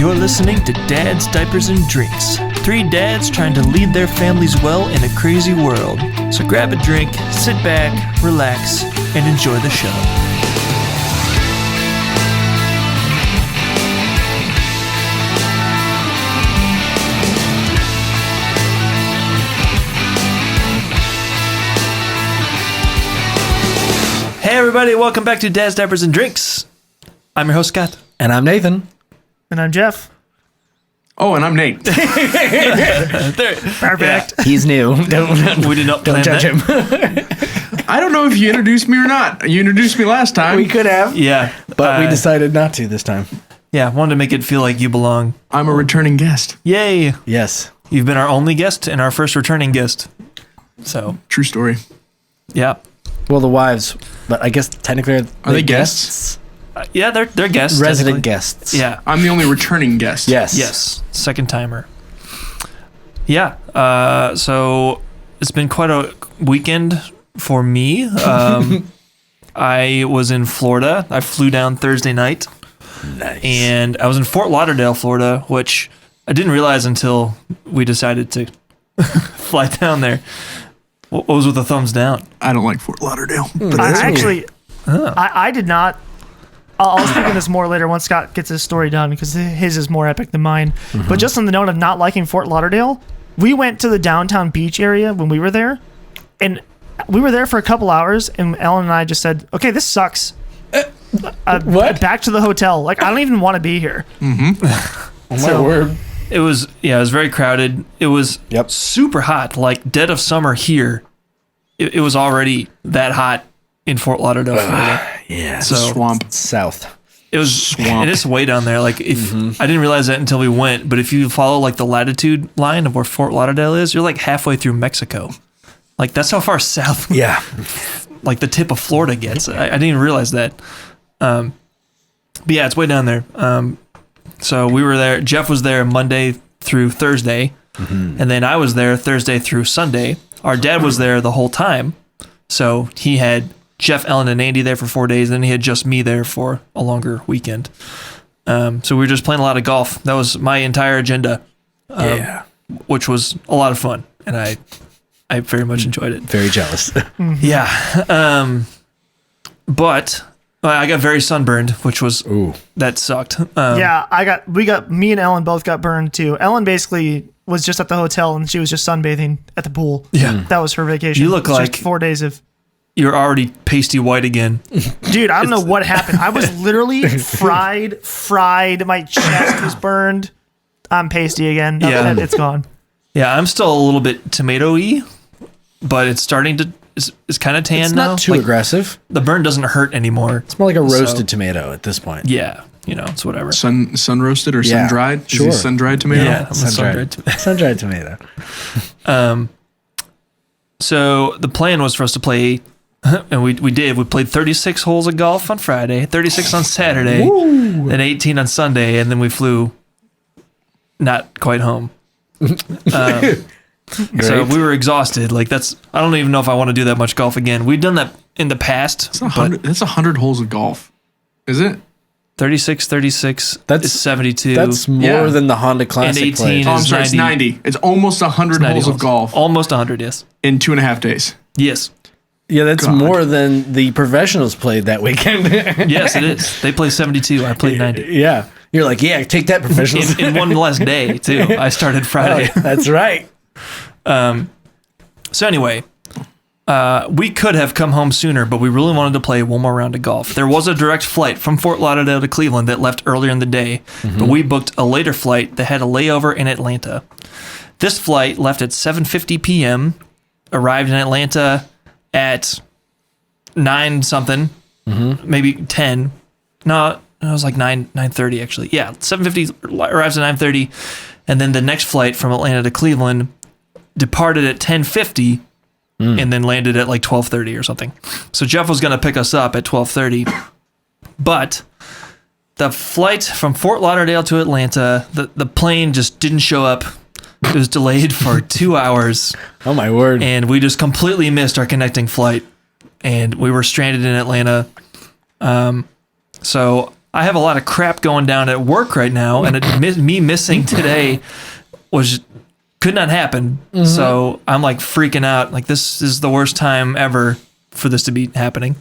You're listening to Dads, Diapers, and Drinks. 3 dads trying to lead their families well in a crazy world. So grab a drink, sit back, relax, and enjoy the show. Hey everybody, welcome back to Dads, Diapers, and Drinks. I'm your host, Scott. And I'm Nathan. And I'm Jeff. Oh, and I'm Nate. Perfect. Yeah, he's new. We did not plan Don't judge him. I don't know if you introduced me or not. You introduced me last time. We could have. Yeah. But we decided not to this time. Yeah, wanted to make it feel like you belong. I'm a returning guest. Yay. Yes. You've been our only guest and our first returning guest. So, True story. yeah. Well, the wives, but I guess technically Are they guests? Yeah, they're guests. Resident technically. guests. Yeah. I'm the only returning guest. Yes. Yes. Second timer. Yeah. So it's been quite a weekend for me. I was in Florida. I flew down Thursday night. Nice. And I was in Fort Lauderdale, Florida, which I didn't realize until we decided to fly down there. What was with the thumbs down? I don't like Fort Lauderdale. I did not. I'll speak on this more later once Scott gets his story done because his is more epic than mine. Mm-hmm. But just on the note of not liking Fort Lauderdale, we went to the downtown beach area when we were there, and we were there for a couple hours, and Ellen and I just said, okay, this sucks. What? Back to the hotel. Like, I don't even want to be here. Oh, my So- word. It was very crowded. It was Yep. super hot, like dead of summer here. It was already that hot in Fort Lauderdale, Florida. Yeah. So Swamp. South. it was, Swamp. it is way down there. Like if I didn't realize that until we went, but if you follow like the latitude line of where Fort Lauderdale is, you're like halfway through Mexico. Like that's how far south, Yeah. like the tip of Florida gets. I didn't even realize that. But yeah, it's way down there. So we were there. Jeff was there Monday through Thursday, and then I was there Thursday through Sunday. Our dad was there the whole time, so he had Jeff, Ellen, and Andy there for 4 days. Then he had just me there for a longer weekend. So we were just playing a lot of golf. That was my entire agenda, Yeah. which was a lot of fun, and I very much enjoyed it. Very jealous. Yeah, but I got very sunburned, which was Ooh. that sucked. Yeah, me and Ellen both got burned too. Ellen basically was just at the hotel and she was just sunbathing at the pool. Yeah. That was her vacation. You look It was just like- 4 days of. You're already pasty white again. Dude, I don't know what happened. I was literally fried. My chest was burned. I'm pasty again. No, Yeah. it's gone. Yeah, I'm still a little bit tomato-y, but it's starting to. It's kind of tan It's now. not too Like, aggressive. the burn doesn't hurt anymore. It's more like a roasted tomato at this point. Yeah, it's whatever. Sun roasted or Yeah, sun dried? sure. Sun dried tomato? Yeah, I'm a Sun-dried. sun-dried Sun-dried tomato. So the plan was for us to play, and we did. We played 36 holes of golf on Friday, 36 on Saturday, then 18 on Sunday, and then we flew not quite home. So we were exhausted. Like I don't even know if I want to do that much golf again. We've done that in the past, but That's 100 holes of golf. Is it? 36 That's- is 72. That's more Yeah. than the Honda Classic 18 played. Oh, I'm It's sorry. It's 90. 90. It's almost 100 90 holes of golf Almost 100, yes. in 2.5 days. Yes. Yeah, that's God. more than the professionals played that weekend. Yes, it is. They play 72. I played 90. Yeah. You're like, yeah, take that, professionals. In one less day, too. I started Friday. That's right. So anyway, we could have come home sooner, but we really wanted to play one more round of golf. There was a direct flight from Fort Lauderdale to Cleveland that left earlier in the day, but we booked a later flight that had a layover in Atlanta. This flight left at 7:50 p.m., arrived in Atlanta at 9 something, maybe 10. No, it was like 9:30 actually. Yeah, 7:50 arrives at 9:30, and then the next flight from Atlanta to Cleveland departed at 10:50 and then landed at like 12:30 or something. So Jeff was going to pick us up at 12:30, but the flight from Fort Lauderdale to Atlanta, the plane just didn't show up. It was delayed for 2 hours, Oh, my word. and we just completely missed our connecting flight, and we were stranded in Atlanta. So I have a lot of crap going down at work right now, and me missing today could not happen. So I'm like freaking out. Like, this is the worst time ever for this to be happening.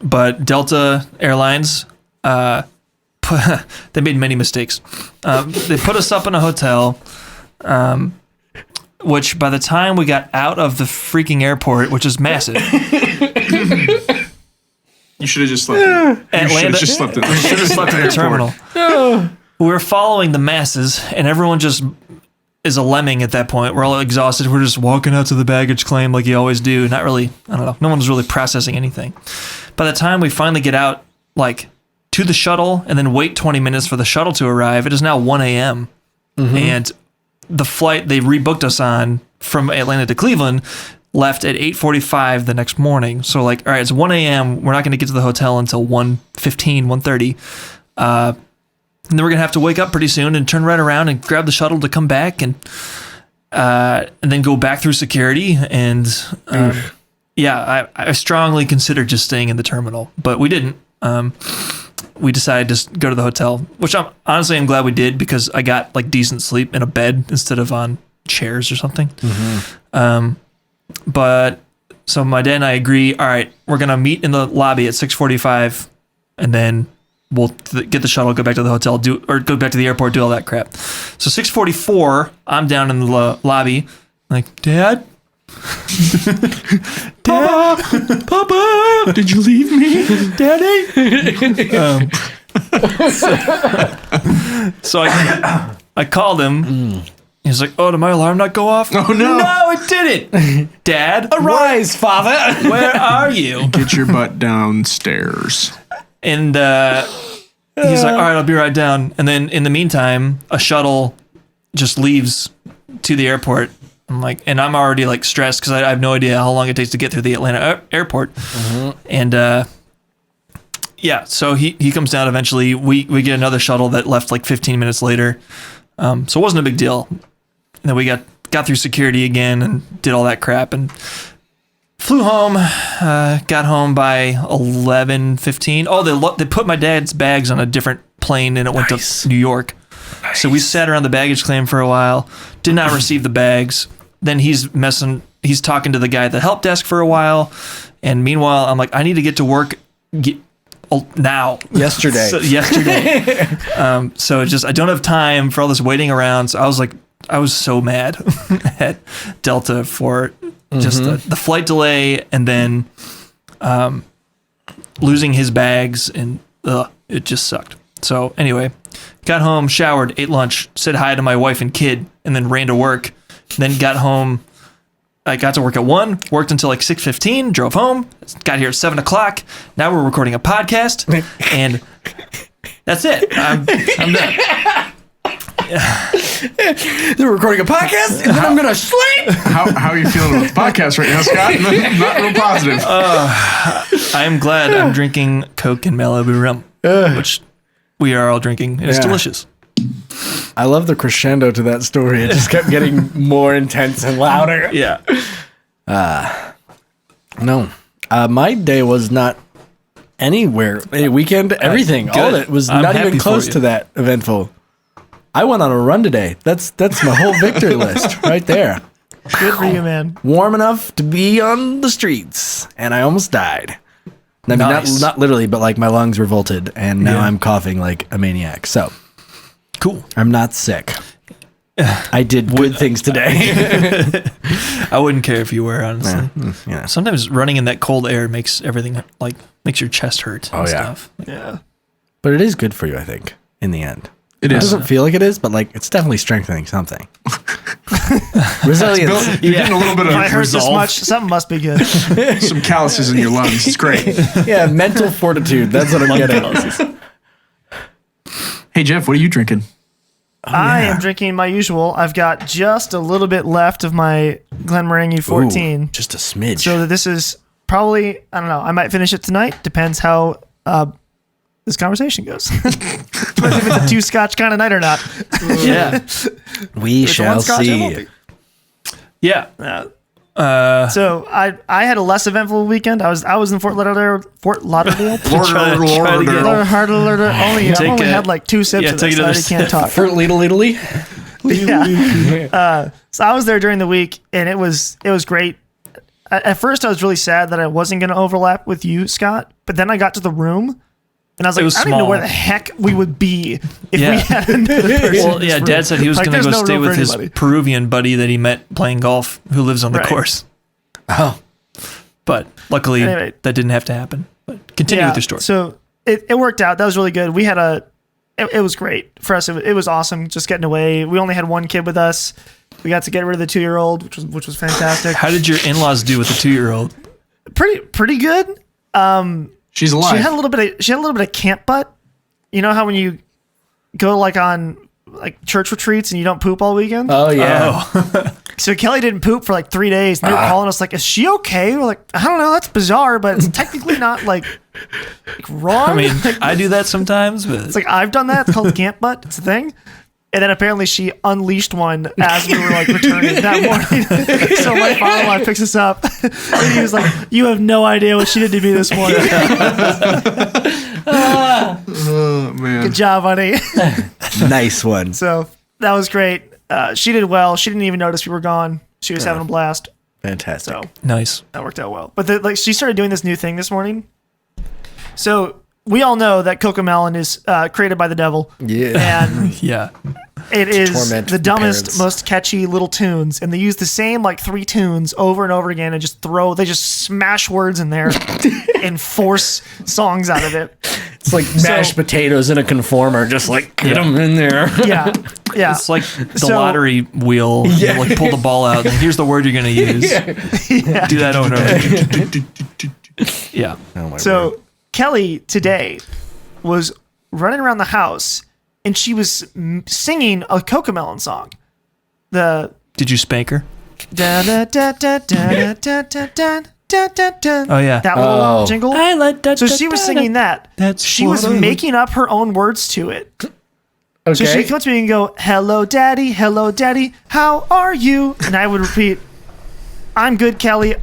But Delta Airlines, they made many mistakes. They put us up in a hotel, which by the time we got out of the freaking airport, which is massive. You should have just slept in. Atlanta, should have just slept in. should have slept in the terminal. We were following the masses, and everyone just is a lemming at that point. We're all exhausted. We're just walking out to the baggage claim like you always do. Not really, I don't know. No one's really processing anything. By the time we finally get out, like, to the shuttle and then wait 20 minutes for the shuttle to arrive, it is now 1 a.m. And the flight they rebooked us on from Atlanta to Cleveland left at 8:45 the next morning. So, like, all right, it's 1 a.m. We're not going to get to the hotel until 1:15, 1:30. And then we're going to have to wake up pretty soon and turn right around and grab the shuttle to come back and then go back through security. And I strongly considered just staying in the terminal, but we didn't. We decided to just go to the hotel, which I'm glad we did, because I got like decent sleep in a bed instead of on chairs or something. But so my dad and I agree, all right, we're going to meet in the lobby at 6:45 and then we'll get the shuttle, go back to the hotel, go back to the airport, do all that crap. So 6:44, I'm down in the lobby, like, Dad? Dad? Papa? Did you leave me? Daddy? So I called him. He's like, oh, did my alarm not go off? Oh, no. No, it didn't. Dad? Arise, father. Where are you? Get your butt downstairs. And he's like, all right, I'll be right down. And then in the meantime, a shuttle just leaves to the airport. I'm like, and I'm already like stressed because I have no idea how long it takes to get through the Atlanta airport. And so he comes down eventually. We get another shuttle that left like 15 minutes later. So it wasn't a big deal. And then we got through security again and did all that crap and flew home. Got home by 11:15. Oh, they put my dad's bags on a different plane and it went to New York. So we sat around the baggage claim for a while. Did not receive the bags. Then he's talking to the guy at the help desk for a while. And meanwhile, I'm like, I need to get to work now. Yesterday. So it's just, I don't have time for all this waiting around. So I was so mad at Delta for just the flight delay and then losing his bags, and it just sucked. So anyway, got home, showered, ate lunch, said hi to my wife and kid, and then ran to work. Then got home. I got to work at 1, worked until like 6:15, drove home, got here at 7 o'clock. Now we're recording a podcast, and that's it. I'm done. They're recording a podcast, and then I'm gonna sleep. How are you feeling with the podcast right now, Scott? Not real positive. I'm glad I'm drinking Coke and Malibu rum, which we are all drinking, and it's delicious. I love the crescendo to that story. It just kept getting more intense and louder. Yeah. No. My day was not anywhere. A weekend, everything. All of it was I'm not happy even for close you. to that eventful. I went on a run today. That's my whole victory list right there. Good for you, man. Warm enough to be on the streets, and I almost died. I mean, Nice. not literally, but like my lungs revolted, and now I'm coughing like a maniac. So Cool. I'm not sick. I did good things today. I wouldn't care if you were, honestly. Yeah. Sometimes running in that cold air makes everything makes your chest hurt and Oh, yeah. stuff. Yeah. But it is good for you, I think, in the end. It It is. doesn't feel like it is, but like it's definitely strengthening something. Resilience. You're getting a little bit If I of heard this resolve. much, something must be good. Some calluses in your lungs. It's great. Yeah, mental fortitude. That's what I'm getting. Hey, Jeff, what are you drinking? I am drinking my usual. I've got just a little bit left of my Glenmorangie 14. Ooh, just a smidge. So this is probably, I don't know, I might finish it tonight. Depends how this conversation goes. Depends if it's a 2-scotch kind of night or not. Yeah. we If it's a shall one scotch, I won't see. be. Yeah. So I had a less eventful weekend. I was in Fort Lauderdale. Only had like 2 sips of this, so I can't talk. For Italy. Yeah. So I was there during the week, and it was great. At first, I was really sad that I wasn't going to overlap with you, Scott. But then I got to the room, and I was like, I don't even know where the heck we would be if we had another person. Well, yeah, Dad said he was going to go stay with his anybody. Peruvian buddy that he met playing golf, who lives on the course. Oh. But luckily, Anyway. that didn't have to happen. But continue with your story. So it worked out. That was really good. We had it was great for us. It was awesome just getting away. We only had one kid with us. We got to get rid of the 2-year-old, which was fantastic. How did your in-laws do with the 2-year-old? Pretty good. She's alive. She had a little bit of camp butt. You know how when you go like on like church retreats and you don't poop all weekend? Oh, yeah. So Kelly didn't poop for like 3 days. And they were calling us like, is she okay? We're like, I don't know. That's bizarre, but it's technically not like wrong. I mean, Like, I do that sometimes, but it's like, I've done that. It's called camp butt. It's a thing. And then apparently she unleashed one as we were like returning that morning. So my father-in-law picks us up and he was like, you have no idea what she did to me this morning. Oh, man. Good job, honey. Nice one. So that was great. She did well. She didn't even notice we were gone. She was having a blast. Fantastic. So nice. that worked out well. But she started doing this new thing this morning. So we all know that Cocomelon is created by the devil. Yeah. And Yeah. it is torment the dumbest, parents. most catchy little tunes. And they use the same like 3 tunes over and over again and they just smash words in there and force songs out of it. It's like mashed potatoes in a conformer, just like get them in there. Yeah. Yeah. It's like the lottery wheel. You like pull the ball out. And here's the word you're going to use. Do that over and over. Yeah. Oh my word. So Kelly today was running around the house and she was singing a Cocomelon song. Did you spank her? Da da da da da da da da da da da. Oh, yeah. That little jingle. I like that. So she was singing that. She was making up her own words to it. Okay. So she'd come up to me and go, hello, daddy, how are you? And I would repeat, I'm good, Kelly,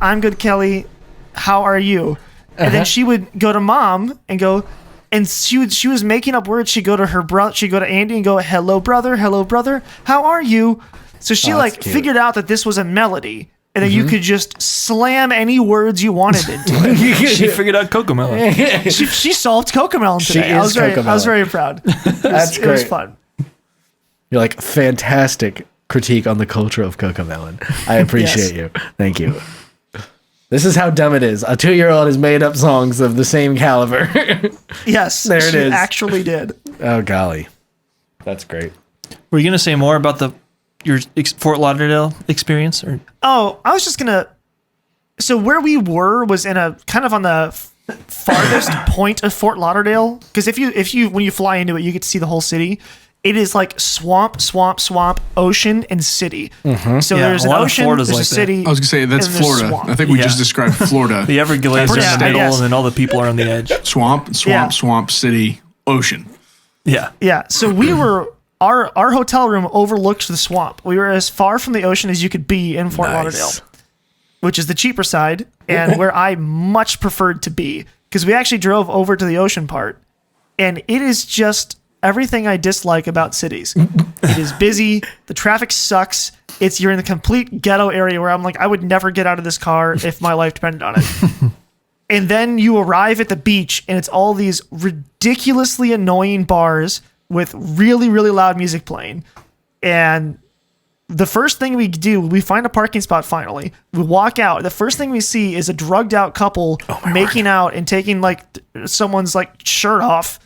how are you? And then she would go to mom and go, and she was making up words. She'd go to her brother, she'd go to Andy and go, hello, brother, how are you? So she that's cute. figured out that this was a melody and that you could just slam any words you wanted into it. She figured out Cocomelon. She solved Cocomelon today. She is I was Cocomelon. very proud. That's It was great. fun. You're like, fantastic critique on the culture of Cocomelon. I appreciate you. Thank you. This is how dumb it is. A 2-year-old has made up songs of the same caliber. Yes, There it she is. actually did. Oh, golly. That's great. Were you going to say more about your Fort Lauderdale experience? Or Oh, I was just gonna. So where we were was in a kind of on the farthest point of Fort Lauderdale. Because if you when you fly into it, you get to see the whole city. It is like swamp, ocean, and city. So Yeah, there's a an lot of ocean, Florida's there's a like that. city. I was going to say, that's and there's Florida. swamp. I think we Yeah. just described Florida. the Everglades are in the Yeah, middle, yes. and then all the people are on the edge. Swamp, Yeah. city, ocean. Yeah. Yeah. So we were our hotel room overlooked the swamp. We were as far from the ocean as you could be in Fort Lauderdale, which is the cheaper side and where I much preferred to be because we actually drove over to the ocean part, and it is just everything I dislike about cities. It is busy. The traffic sucks. You're in the complete ghetto area where I'm like, I would never get out of this car if my life depended on it. And then you arrive at the beach and it's all these ridiculously annoying bars with really, really loud music playing. And the first thing we do, we find a parking spot finally. We walk out. The first thing we see is a drugged out couple making out and taking like someone's like shirt off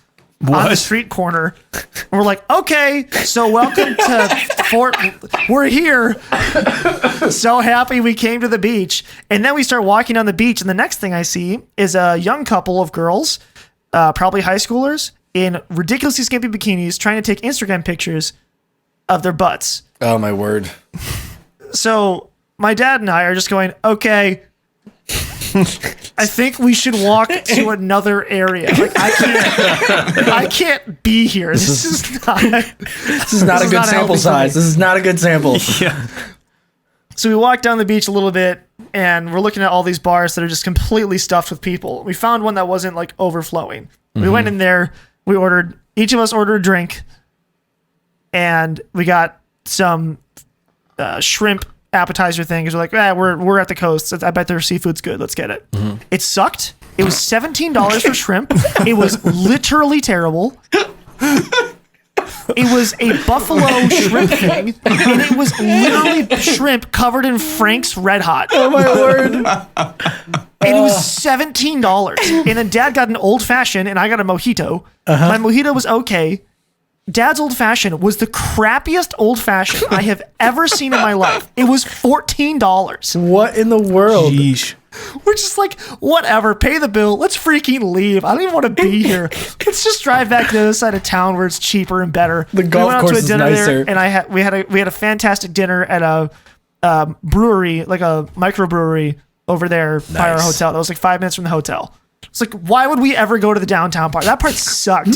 on the street corner. And we're like, okay, so welcome to Fort. We're here. So happy we came to the beach. And then we start walking on the beach. And the next thing I see is a young couple of girls, probably high schoolers, in ridiculously skimpy bikinis trying to take Instagram pictures of their butts. Oh, my word. So my dad and I are just going, okay, I think we should walk to another area. Like I can't be here. This is not This is not a good sample healthy for me. size. This is not a good sample. Yeah. So we walked down the beach a little bit, and we're looking at all these bars that are just completely stuffed with people. We found one that wasn't like overflowing. We went in there. Each of us ordered a drink, and we got some shrimp appetizer thing. Because we're like, we're at the coast. I bet their seafood's good. Let's get it. It sucked. It was $17 for shrimp. It was literally terrible. It was a buffalo shrimp thing, and it was literally shrimp covered in Frank's Red Hot. Oh my word! And it was $17. And then Dad got an old fashioned, and I got a mojito. My mojito was okay. Dad's old fashioned was the crappiest old fashioned I have ever seen in my life. It was $14. What in the world? Yeesh. We're just like, whatever, pay the bill. Let's freaking leave. I don't even want to be here. Let's just drive back to the other side of town where it's cheaper and better. The golf course is nicer. And we had a fantastic dinner at a brewery, like a microbrewery over there by our hotel. That was like 5 minutes from the hotel. It's like, why would we ever go to the downtown part? That part sucked.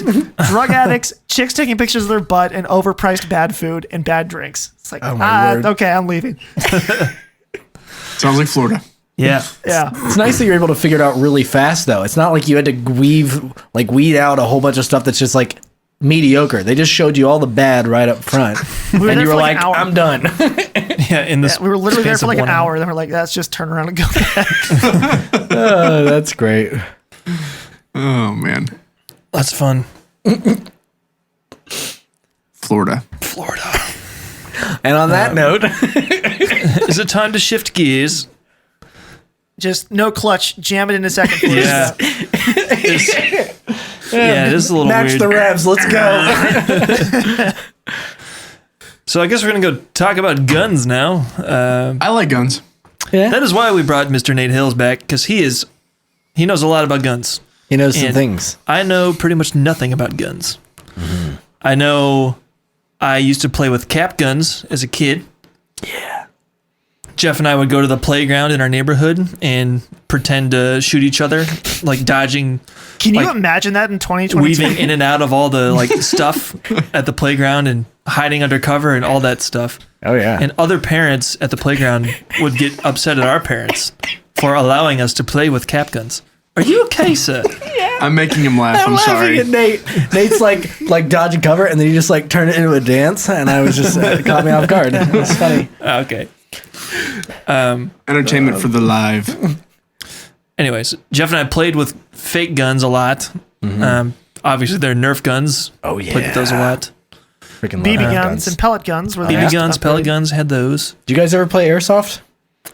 Drug addicts, chicks taking pictures of their butt, and overpriced bad food and bad drinks. It's like, okay, I'm leaving. Sounds like Florida. Yeah. Yeah. It's nice that you're able to figure it out really fast, though. It's not like you had to weed out a whole bunch of stuff that's just like mediocre. They just showed you all the bad right up front, and you were like, "I'm done." We were literally there for like an hour. Then we're like, "Let's just turn around and go back." Oh, that's great. Oh man, That's fun. Florida. And on that note, Is it time to shift gears? Just no clutch, jam it into second place. Yeah. Yeah, it is a little match weird. the revs. Let's go. So I guess we're going to go talk about guns now. I like guns. Yeah, That is why we brought Mr. Nate Hills back, because he knows a lot about guns. he knows some And things. I know pretty much nothing about guns. I know I used to play with cap guns as a kid. Yeah. Jeff and I would go to the playground in our neighborhood and pretend to shoot each other, like dodging, Can you like, imagine that in 2022? weaving in and out of all the like stuff at the playground and hiding under cover and all that stuff. Oh yeah. And other parents at the playground would get upset at our parents for allowing us to play with cap guns. Are you okay, sir? I'm making him laugh. I'm sorry. At Nate. Nate's like dodging cover, and then you just like turn it into a dance, and I was just caught me off guard. It's funny. Okay. Entertainment for the live. Anyways, Jeff and I played with fake guns a lot. Obviously, they're Nerf guns. Oh yeah. Played with those a lot. Freaking BB love guns and pellet guns were the BB next guns, pellet upgrade. guns, had those. Do you guys ever play airsoft?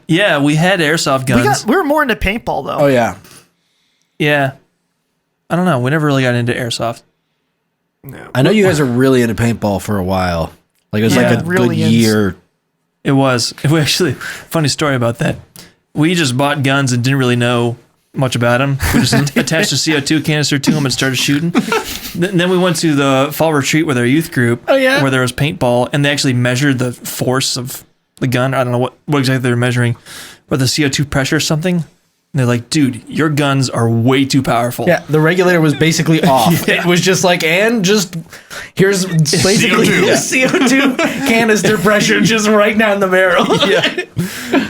Yeah, we had airsoft guns. We were more into paintball though. Oh yeah. Yeah. I don't know. We never really got into airsoft. I know you guys are really into paintball for a while. Like it was like a really good year. It was. We actually, funny story about that. We just bought guns and didn't really know much about them. We just attached a CO2 canister to them and started shooting. Then we went to the fall retreat with our youth group. Oh, yeah? Where there was paintball, and they actually measured the force of the gun. I don't know what exactly they were measuring, but the CO2 pressure or something. And they're like, dude, your guns are way too powerful. Yeah, the regulator was basically off. Yeah. It was just like, and just here's basically CO2 canister pressure just right down the barrel. Yeah.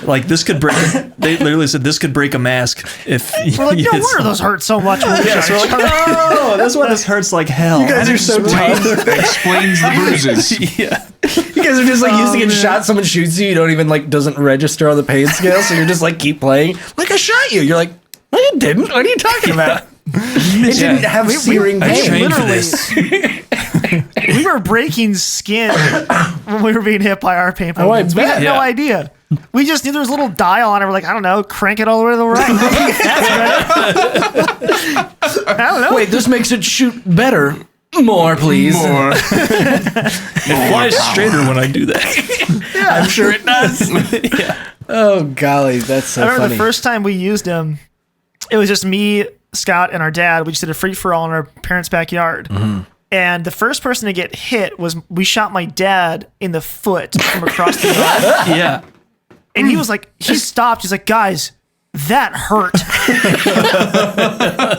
Like this could break. They literally said this could break a mask if. We're like, no it's- wonder those hurt so much. Yeah, so we're like, oh, that's why this hurts like hell. You guys are so tough. Explains the bruises. Yeah. You guys are just like used to get shot. Someone shoots you. You don't even like doesn't register on the pain scale. So you're just like keep playing. Like I shot you. You're like, no, you didn't. What are you talking about? It didn't have searing I pain. trained for literally- this. We were breaking skin when we were being hit by our paintball Oh, I guns. We had bet. no Yeah. idea. We just knew there was a little dial on it. We're like, I don't know, crank it all the way to the right. That's right. I don't know. Wait, this makes it shoot better. More, please. More. It flies straighter when I do that. I'm sure it does. Yeah. Oh golly, that's so I remember funny. the first time we used them, it was just me, Scott, and our dad. We just did a free for all in our parents' backyard. And the first person to get hit was we shot my dad in the foot from across the yard. Yeah. And he was like, he stopped. He's like, guys, that hurt.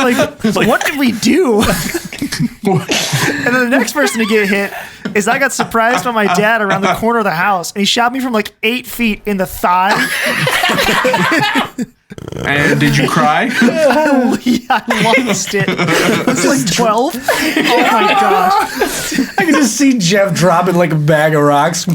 like, what did we do? And then the next person to get hit is I got surprised by my dad around the corner of the house, and he shot me from like 8 feet in the thigh. And did you cry? I lost it. I was like 12. Oh my gosh. I can just see Jeff dropping like a bag of rocks.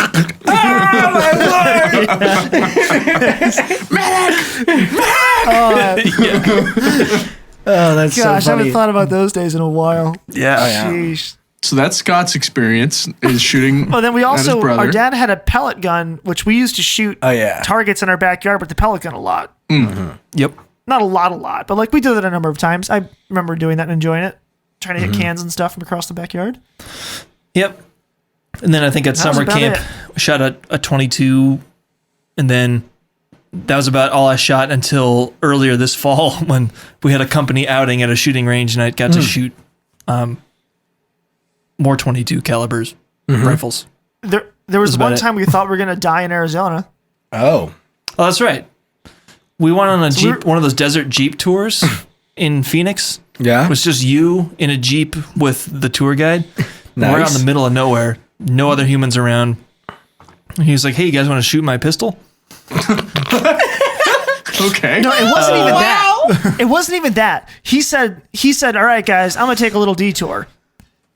Oh, that's Gosh, so I funny. haven't thought about those days in a while. Yeah. Sheesh. So that's Scott's experience is shooting. Oh, then we at his also, brother. our dad had a pellet gun, which we used to shoot yeah. targets in our backyard with the pellet gun a lot. Yep. Not a lot, but like we did it a number of times. I remember doing that and enjoying it, trying to hit cans and stuff from across the backyard. Yep. And then I think at That was summer about camp, it. I shot a 22, and then that was about all I shot until earlier this fall when we had a company outing at a shooting range, and I got to shoot more 22 calibers rifles. There was about one it. time we thought we were going to die in Arizona. Oh. Oh, that's right. We went on a So Jeep, one of those desert Jeep tours in Phoenix. Yeah? It was just you in a Jeep with the tour guide. We're out in Nice. the middle of nowhere, no other humans around. And he was like, "Hey, you guys want to shoot my pistol?" Okay. No, it wasn't even that. It wasn't even that. He said, "All right, guys, I'm going to take a little detour."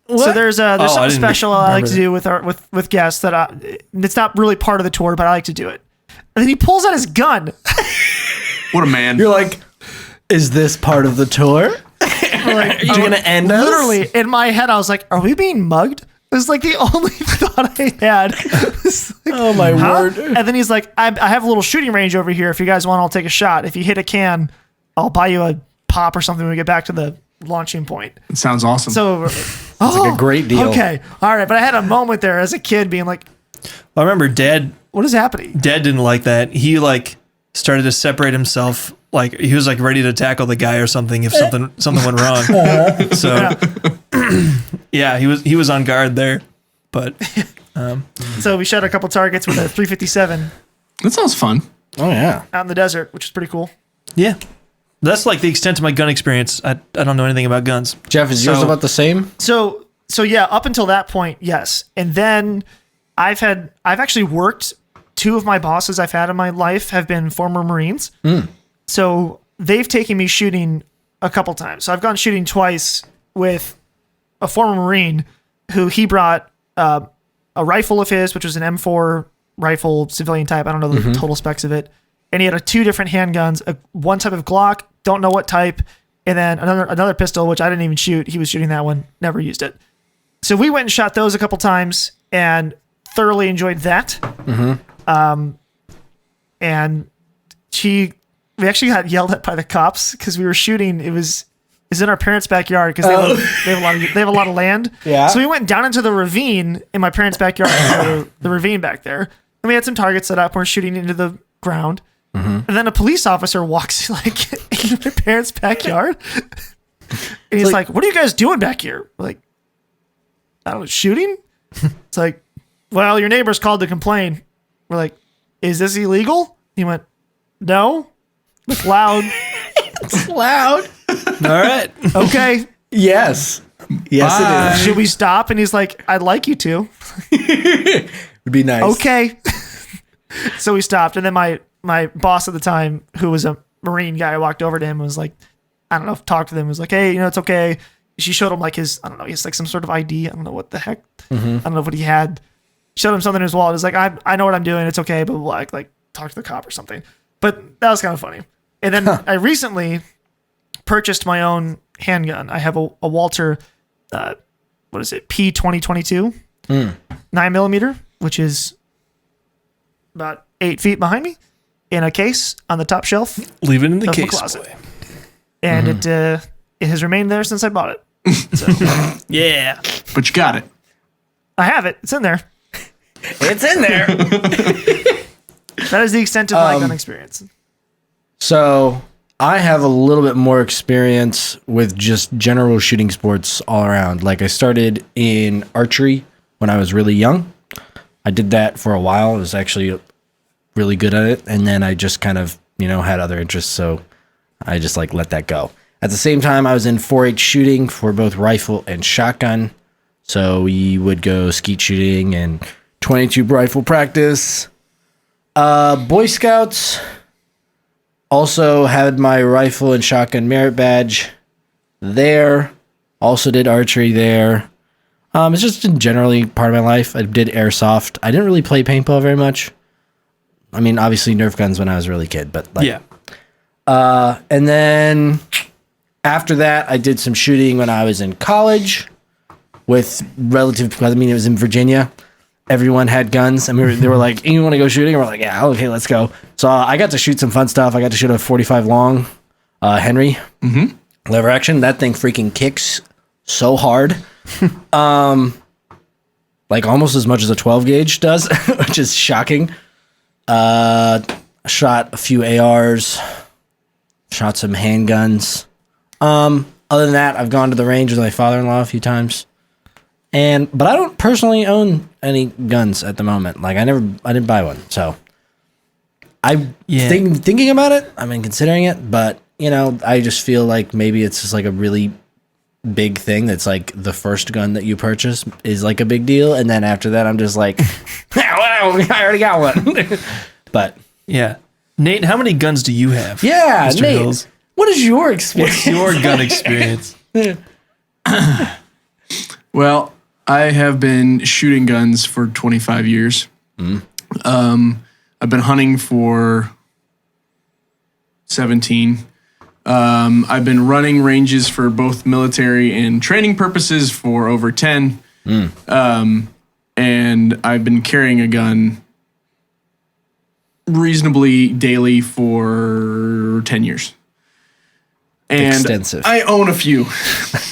So there's I something didn't special I like to remember do with guests that it's not really part of the tour, but I like to do it. And then he pulls out his gun. What a man. You're like, is this part of the tour? Like, Are you going to end us? literally, in my head, I was like, "Are we being mugged?" It was like the only thought I had. It was like, Oh, my huh? word. And then he's like, I have a little shooting range over here. If you guys want, I'll take a shot. If you hit a can, I'll buy you a pop or something when we get back to the launching point. It sounds awesome. So, like a great deal. Okay. All right. But I had a moment there as a kid being like, I remember Dad what is happening? didn't like that. He like started to separate himself. Like he was like ready to tackle the guy or something if something went wrong. So yeah, he was on guard there. But So we shot a couple targets with a 357 that sounds fun. Oh, yeah. out in the desert, which is pretty cool. yeah, that's like the extent of my gun experience. I don't know anything about guns. Jeff, is yours So- about the same? So yeah, up until that point, yes. And then I've actually worked. Two of my bosses I've had in my life have been former Marines. So they've taken me shooting a couple times. So I've gone shooting twice with a former Marine who he brought a rifle of his, which was an M4 rifle, civilian type. I don't know the total specs of it. And he had two different handguns, one type of Glock, don't know what type, and then another pistol, which I didn't even shoot. He was shooting that one, never used it. So we went and shot those a couple times and thoroughly enjoyed that. And we actually got yelled at by the cops because we were shooting. It was in our parents' backyard because they have a lot of land. Yeah. So we went down into the ravine in my parents' backyard, the ravine back there, and we had some targets set up. We're shooting into the ground, and then a police officer walks like into my parents' backyard, and he's like, "What are you guys doing back here?" We're like, I don't know, shooting. It's like, well, your neighbors called to complain. We're like, is this illegal? He went, no. It's loud. It's loud. All right. Okay. Yes. Yes, Bye. it is. Should we stop? And he's like, I'd like you to. Would be nice. Okay. So we stopped. And then my boss at the time, who was a Marine guy, walked over to him and was like, I don't know, talked to them. Was like, hey, it's okay. She showed him like he has like some sort of ID. I don't know what the heck. I don't know what he had. Showed him something in his wallet. It was like, I know what I'm doing. It's okay. But like talk to the cop or something. But that was kind of funny. And then I recently purchased my own handgun. I have a Walter, what is it? P2022, 9mm, which is about 8 feet behind me in a case on the top shelf. Leave it in the Of my case. closet. Boy. And it has remained there since I bought it. So Yeah. But you got it. I have it. It's in there. It's in there. That is the extent of my gun experience. So I have a little bit more experience with just general shooting sports all around. Like I started in archery when I was really young. I did that for a while. I was actually really good at it. And then I just kind of, had other interests. So I just let that go. At the same time, I was in 4-H shooting for both rifle and shotgun. So we would go skeet shooting and 22 rifle practice. Boy Scouts, also had my rifle and shotgun merit badge there. Also did archery there. It's just generally part of my life. I did airsoft. I didn't really play paintball very much. I mean, obviously Nerf guns when I was a really kid, but like, Yeah. And then after that, I did some shooting when I was in college with relative. I mean, it was in Virginia. Everyone had guns, and they were like, "You want to go shooting?" And we're like, "Yeah, okay, let's go." So I got to shoot some fun stuff. I got to shoot a 45 long Henry lever action. That thing freaking kicks so hard, like almost as much as a 12 gauge does, which is shocking. Shot a few ARs, shot some handguns. Other than that, I've gone to the range with my father-in-law a few times. But I don't personally own any guns at the moment. Like I didn't buy one. So thinking about it. I mean, considering it, but I just feel like maybe it's just like a really big thing. That's like the first gun that you purchase is like a big deal. And then after that, I'm just like, I already got one. But Yeah. Nate, how many guns do you have? yeah, Mr. Nate, Hills? what is your experience? What's your gun experience? Well, I have been shooting guns for 25 years. I've been hunting for 17. I've been running ranges for both military and training purposes for over 10. And I've been carrying a gun reasonably daily for 10 10 years. And Extensive. I own a few.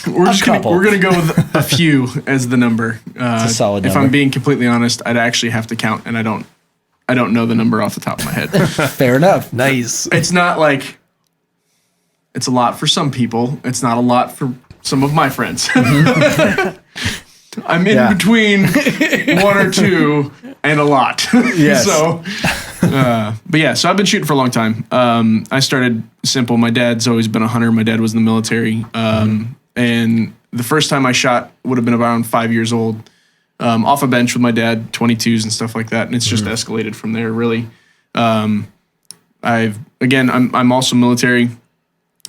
We're couple. gonna go with a few as the number. a solid If number. I'm being completely honest, I'd actually have to count, and I don't know the number off the top of my head. Fair enough. Nice. It's not like it's a lot for some people. It's not a lot for some of my friends. I'm in Yeah. between one or two and a lot. Yes. So, but yeah, so I've been shooting for a long time. I started simple. My dad's always been a hunter. My dad was in the military. And the first time I shot would have been around 5 years old, off a bench with my dad, 22s and stuff like that. And it's just escalated from there, really. I'm also military.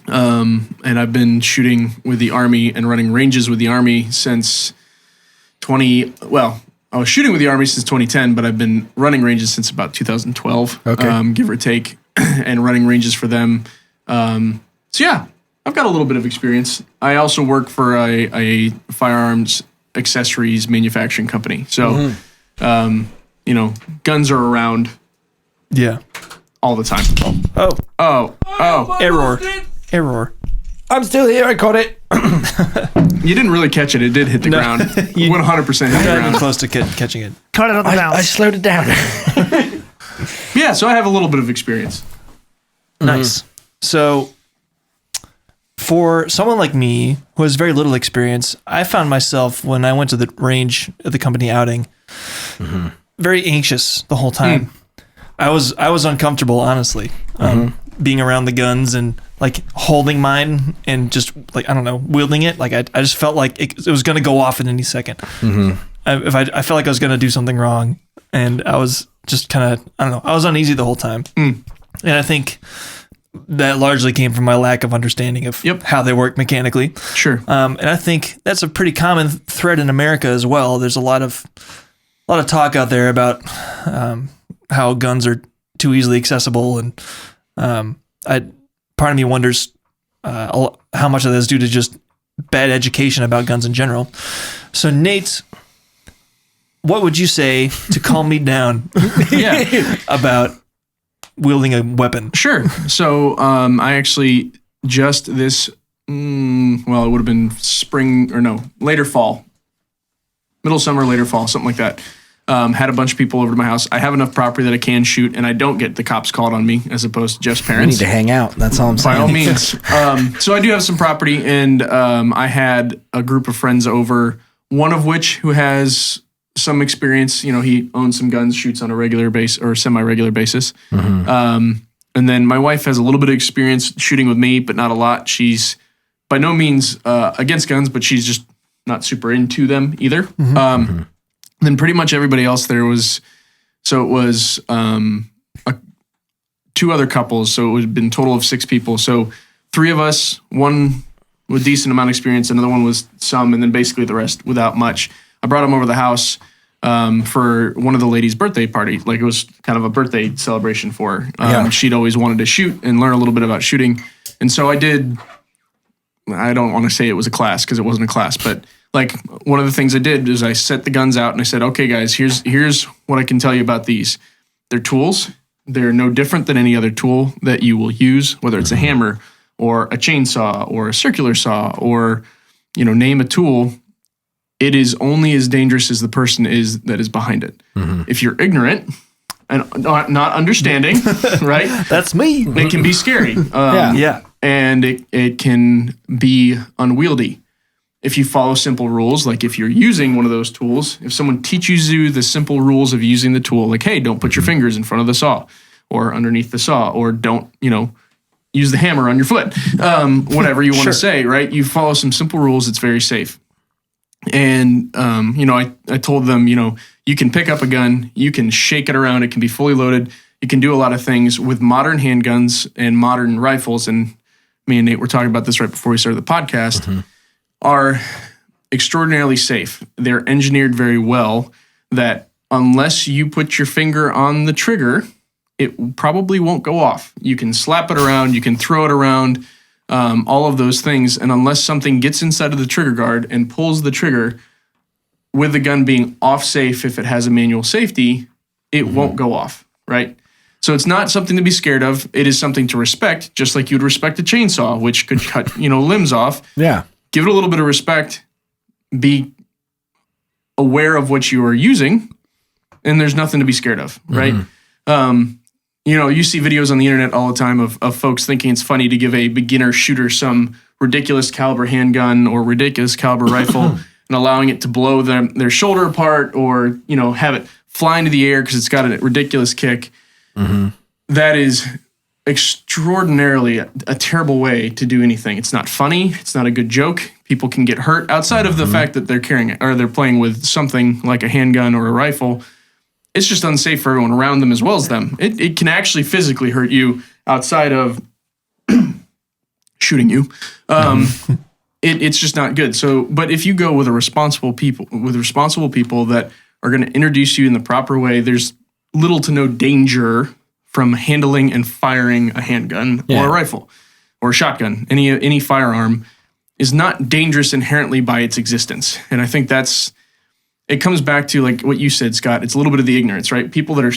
And I've been shooting with the Army and running ranges with the Army since I was shooting with the Army since 2010, but I've been running ranges since about 2012, give or take, and running ranges for them. So yeah, I've got a little bit of experience. I also work for a firearms accessories manufacturing company. So, guns are around Yeah. all the time. Oh, Oh, error. I'm still here. I caught it. you didn't really catch it. It did hit the ground. 100% hit the Not even ground. close to catching it. Cut it on the I bounce. slowed it down. Yeah, so I have a little bit of experience. Nice. So, for someone like me who has very little experience, I found myself when I went to the range at the company outing, very anxious the whole time. I was uncomfortable, honestly, being around the guns and like holding mine and just like I don't know, wielding it. Like I just felt like it was going to go off at any second. I felt like I was going to do something wrong, and I was just kind of I don't know. I was uneasy the whole time, and I think that largely came from my lack of understanding of how they work mechanically. Sure. And I think that's a pretty common thread in America as well. There's a lot of talk out there about how guns are too easily accessible, and part of me wonders how much of that is due to just bad education about guns in general. So Nate, what would you say to calm me down about wielding a weapon? Sure. So I actually just this, it would have been later fall, middle summer, later fall, something like that. Had a bunch of people over to my house. I have enough property that I can shoot, and I don't get the cops called on me as opposed to Jeff's We parents. need to hang out. That's all I'm saying. By all means. So I do have some property, and I had a group of friends over, one of which who has some experience. He owns some guns, shoots on a regular basis or semi-regular basis. And then my wife has a little bit of experience shooting with me, but not a lot. She's by no means against guns, but she's just not super into them either. Then pretty much everybody else there was, so it was 2 other couples. So it would have been a total of 6 people. So 3 of us, one with decent amount of experience, another one was some, and then basically the rest without much. I brought them over to the house for one of the ladies' birthday party. Like it was kind of a birthday celebration for her. She'd always wanted to shoot and learn a little bit about shooting. And so I did, I don't want to say it was a class because it wasn't a class, but like one of the things I did is I set the guns out and I said, okay, guys, here's what I can tell you about these. They're tools. They're no different than any other tool that you will use, whether it's a hammer or a chainsaw or a circular saw or, name a tool. It is only as dangerous as the person is that is behind it. If you're ignorant and not understanding, right? That's me. It can be scary. Yeah. And it can be unwieldy. If you follow simple rules, like if you're using one of those tools, if someone teaches you the simple rules of using the tool, like, hey, don't put your fingers in front of the saw or underneath the saw, or don't, use the hammer on your foot, whatever you want to say, right? You follow some simple rules, it's very safe. And, I told them, you can pick up a gun, you can shake it around, it can be fully loaded. You can do a lot of things with modern handguns and modern rifles. And me and Nate were talking about this right before we started the podcast, are extraordinarily safe. They're engineered very well that unless you put your finger on the trigger, it probably won't go off. You can slap it around, you can throw it around, all of those things. And unless something gets inside of the trigger guard and pulls the trigger, with the gun being off safe, if it has a manual safety, it won't go off, right? So it's not something to be scared of. It is something to respect, just like you'd respect a chainsaw, which could cut, limbs off. Yeah. Give it a little bit of respect. Be aware of what you are using, and there's nothing to be scared of, right? You see videos on the internet all the time of folks thinking it's funny to give a beginner shooter some ridiculous caliber handgun or ridiculous caliber rifle and allowing it to blow their shoulder apart or, have it fly into the air because it's got a ridiculous kick. That is extraordinarily a terrible way to do anything. It's not funny. It's not a good joke. People can get hurt outside of the fact that they're carrying it or they're playing with something like a handgun or a rifle. It's just unsafe for everyone around them as well as them. It can actually physically hurt you outside of shooting you. It's just not good. So, but if you go with responsible people that are going to introduce you in the proper way, there's little to no danger from handling and firing a handgun or a rifle or a shotgun. Any firearm is not dangerous inherently by its existence. And I think it comes back to like what you said, Scott. It's a little bit of the ignorance, right? People that are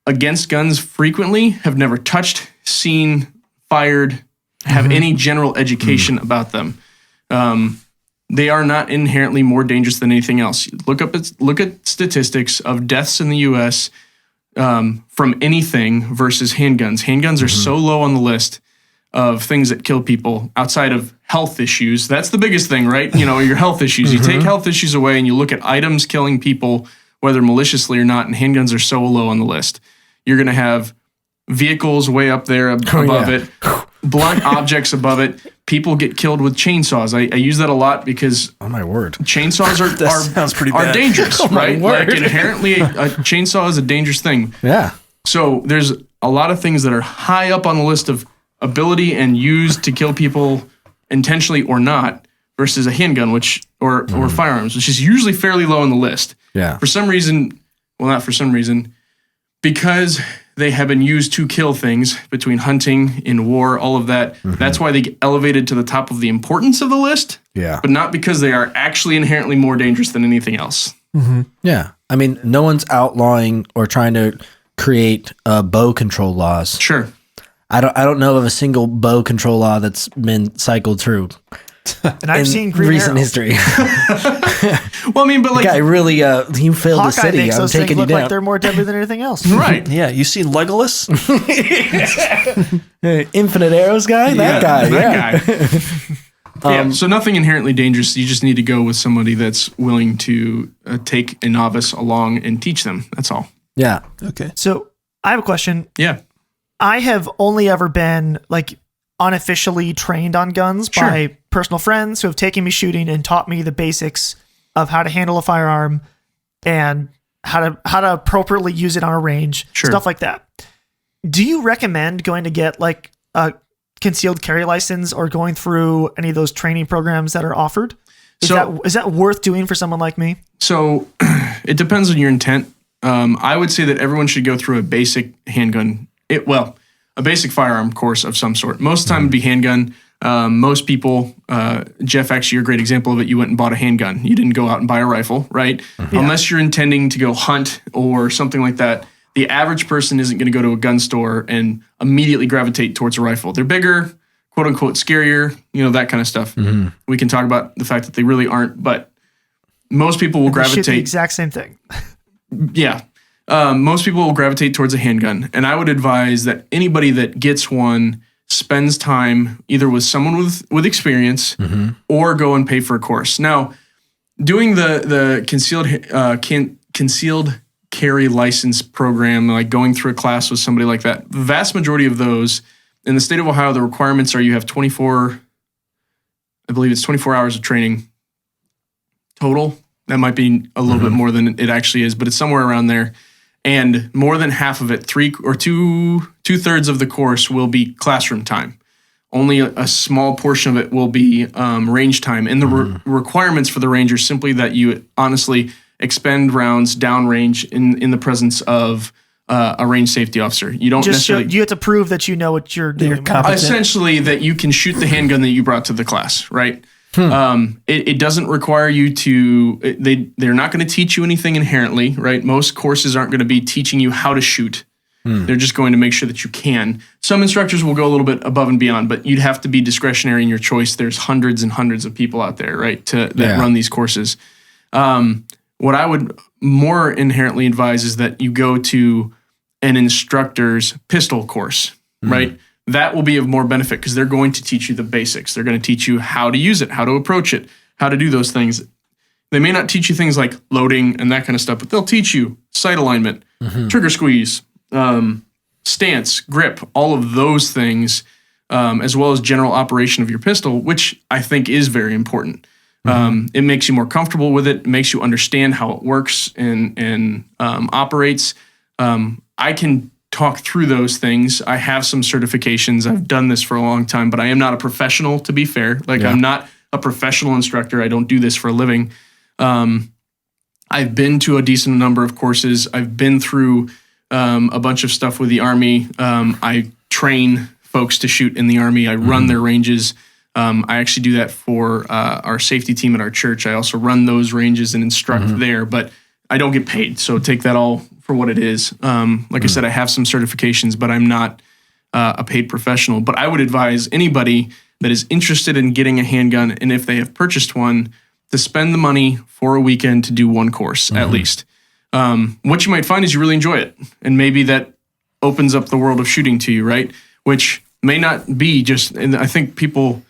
against guns frequently have never touched, seen, fired, have any general education about them. They are not inherently more dangerous than anything else. Look at statistics of deaths in the U.S. From anything versus handguns. Handguns are so low on the list of things that kill people outside of health issues. That's the biggest thing, right? Your health issues. You take health issues away and you look at items killing people, whether maliciously or not, and handguns are so low on the list. You're going to have vehicles way up there above it, blunt objects above it. People get killed with chainsaws. I use that a lot because oh my word, chainsaws are dangerous, right? Like inherently, a chainsaw is a dangerous thing. Yeah. So there's a lot of things that are high up on the list of ability and used to kill people intentionally or not, versus a handgun, or firearms, which is usually fairly low on the list. Yeah. For some reason, not for some reason, because they have been used to kill things between hunting, in war, all of that. That's why they get elevated to the top of the importance of the list. Yeah. But not because they are actually inherently more dangerous than anything else. Yeah. I mean, no one's outlawing or trying to create bow control laws. Sure. I don't know of a single bow control law that's been cycled through. And I've seen Green recent Arrow. history. Well, I mean, but like, guy really, he failed the Hawkeye city. makes I'm those things taking you look down. like they're more deadly than anything else. right. Yeah, you seen Legolas? Infinite arrows guy. That guy. So nothing inherently dangerous. You just need to go with somebody that's willing to take a novice along and teach them. That's all. Yeah. Okay. So I have a question. Yeah. I have only ever been like unofficially trained on guns by personal friends who have taken me shooting and taught me the basics of how to handle a firearm and how to appropriately use it on a range, stuff like that. Do you recommend going to get like a concealed carry license or going through any of those training programs that are offered? Is that worth doing for someone like me? So it depends on your intent. I would say that everyone should go through a basic handgun, a basic firearm course of some sort. Most of the time it'd be handgun. Most people, Jeff, actually, you're a great example of it. You went and bought a handgun. You didn't go out and buy a rifle, right? Yeah. Unless you're intending to go hunt or something like that. The average person isn't going to go to a gun store and immediately gravitate towards a rifle. They're bigger, quote unquote, scarier, that kind of stuff. Mm-hmm. We can talk about the fact that they really aren't, but most people will gravitate. Shoot the exact same thing. Yeah. Most people will gravitate towards a handgun. And I would advise that anybody that gets one spends time either with someone with experience or go and pay for a course. Now, doing the concealed carry license program, like going through a class with somebody like that, the vast majority of those in the state of Ohio, the requirements are you have 24 hours of training total. That might be a little bit more than it actually is, but it's somewhere around there. And more than half of it, two-thirds of the course will be classroom time. Only a small portion of it will be range time. And the requirements for the range are simply that you honestly expend rounds downrange in the presence of a range safety officer. You don't necessarily... you have to prove that you know what you're doing. Essentially, that you can shoot the handgun that you brought to the class, right? It doesn't require you to... They're not going to teach you anything inherently, right? Most courses aren't going to be teaching you how to shoot. They're just going to make sure that you can. Some instructors will go a little bit above and beyond, but you'd have to be discretionary in your choice. There's hundreds and hundreds of people out there, right, that run these courses. What I would more inherently advise is that you go to an instructor's pistol course, right? That will be of more benefit because they're going to teach you the basics. They're going to teach you how to use it, how to approach it, how to do those things. They may not teach you things like loading and that kind of stuff, but they'll teach you sight alignment, trigger squeeze, stance, grip, all of those things, as well as general operation of your pistol, which I think is very important. It makes you more comfortable with it. It makes you understand how it works and operates. I can talk through those things. I have some certifications. I've done this for a long time, but I am not a professional, to be fair. I'm not a professional instructor. I don't do this for a living. I've been to a decent number of courses. I've been through a bunch of stuff with the Army. I train folks to shoot in the Army. I run their ranges. I actually do that for our safety team at our church. I also run those ranges and instruct there, but I don't get paid. So take that all for what it is. Like I said, I have some certifications, but I'm not a paid professional. But I would advise anybody that is interested in getting a handgun, and if they have purchased one, to spend the money for a weekend to do one course at least. What you might find is you really enjoy it, and maybe that opens up the world of shooting to you, right? Which may not be just, and I think people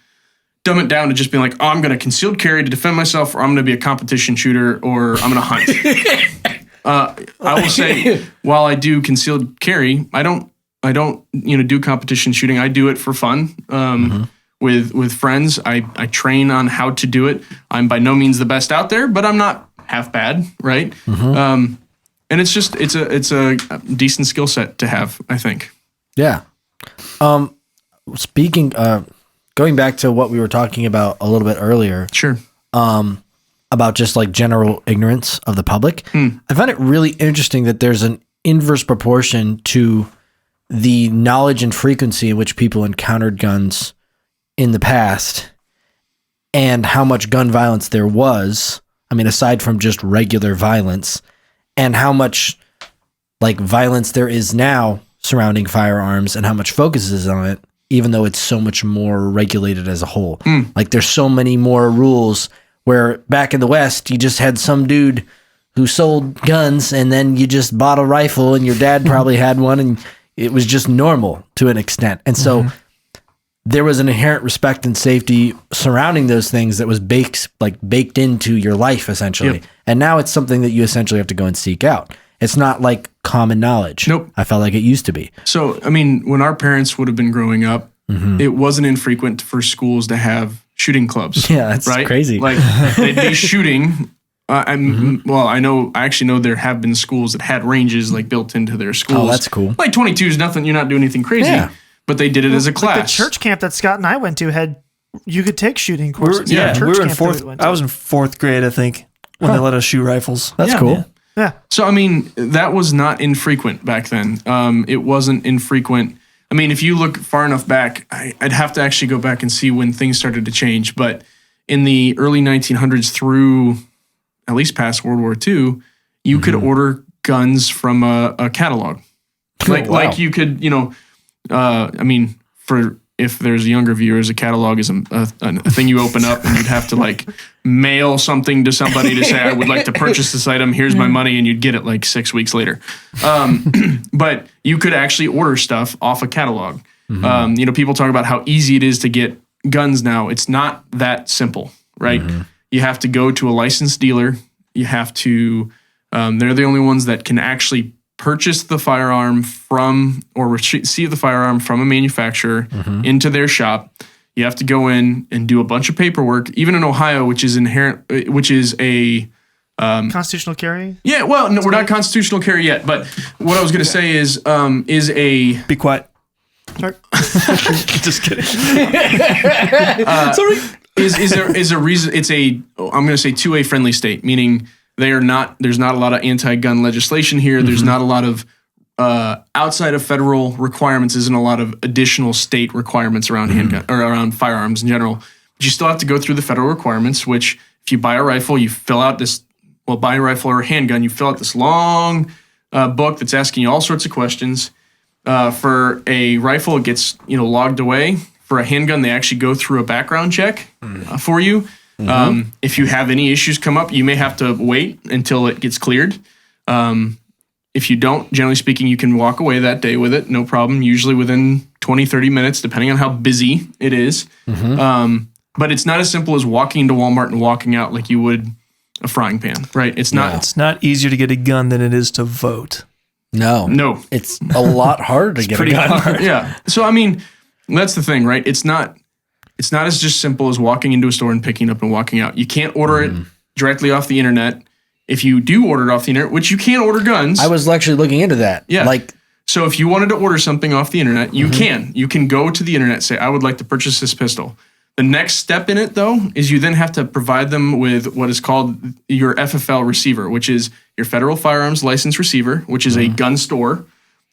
dumb it down to just being like, oh, I'm going to concealed carry to defend myself, or I'm going to be a competition shooter, or I'm going to hunt. I will say, while I do concealed carry, I don't do competition shooting. I do it for fun with friends. I train on how to do it. I'm by no means the best out there, but I'm not half bad, right? And it's a decent skill set to have, I think. Yeah. Going back to what we were talking about a little bit earlier. Sure. About just like general ignorance of the public. I find it really interesting that there's an inverse proportion to the knowledge and frequency in which people encountered guns in the past and how much gun violence there was. I mean, aside from just regular violence, and how much like violence there is now surrounding firearms and how much focus is on it, even though it's so much more regulated as a whole. Like there's so many more rules, where back in the West, you just had some dude who sold guns and then you just bought a rifle and your dad probably had one and it was just normal to an extent. And so there was an inherent respect and safety surrounding those things that was baked into your life essentially. Yep. And now it's something that you essentially have to go and seek out. It's not like common knowledge. Nope. I felt like it used to be. So, I mean, when our parents would have been growing up, it wasn't infrequent for schools to have shooting clubs. Yeah, that's right? crazy. Like they'd be shooting. I actually know there have been schools that had ranges like built into their schools. Oh, that's cool. Like 22 is nothing. You're not doing anything crazy. Yeah. But they did it as a Like class. the church camp that Scott and I went to had, you could take shooting courses. We church were in camp that fourth. we went to. I was in fourth grade, I think, when they let us shoot rifles. That's Yeah. cool. Yeah. So, I mean, that was not infrequent back then. It wasn't infrequent. I mean, if you look far enough back, I'd have to actually go back and see when things started to change. But in the early 1900s through at least past World War II, you could order guns from a catalog. Like you could, I mean, for if there's younger viewers, a catalog is a thing you open up and you'd have to like mail something to somebody to say, I would like to purchase this item. Here's my money. And you'd get it like 6 weeks later. But you could actually order stuff off a catalog. People talk about how easy it is to get guns now. It's not that simple, right? You have to go to a licensed dealer. You have to, they're the only ones that can actually purchase the firearm from or receive the firearm from a manufacturer into their shop. You have to go in and do a bunch of paperwork. Even in Ohio, which is a Constitutional carry? yeah. Well, no, we're not constitutional carry yet. But what I was going to say is a Be quiet. Sorry. Just kidding. is a reason. It's a I'm going to say 2A friendly state, meaning there's not a lot of anti-gun legislation here. There's not a lot of outside of federal requirements. Isn't a lot of additional state requirements around handgun or around firearms in general. But you still have to go through the federal requirements. Which, if you buy a rifle, you fill out this. Well, buy a rifle or a handgun, you fill out this long book that's asking you all sorts of questions. For a rifle, it gets logged away. For a handgun, they actually go through a background check for you. If you have any issues come up, you may have to wait until it gets cleared. If you don't, generally speaking, you can walk away that day with it, no problem, usually within 20, 30 minutes, depending on how busy it is. But it's not as simple as walking into Walmart and walking out like you would a frying pan, right? It's not. It's not easier to get a gun than it is to vote. No. It's a lot harder to get a Pretty gun. hard. Yeah. So, I mean, that's the thing, right? It's not as just simple as walking into a store and picking it up and walking out. You can't order it directly off the internet. If you do order it off the internet, which you can order guns. I was actually looking into that. Yeah. Like, so if you wanted to order something off the internet, you can. You can go to the internet and say, I would like to purchase this pistol. The next step in it, though, is you then have to provide them with what is called your FFL receiver, which is your Federal Firearms License Receiver, which is a gun store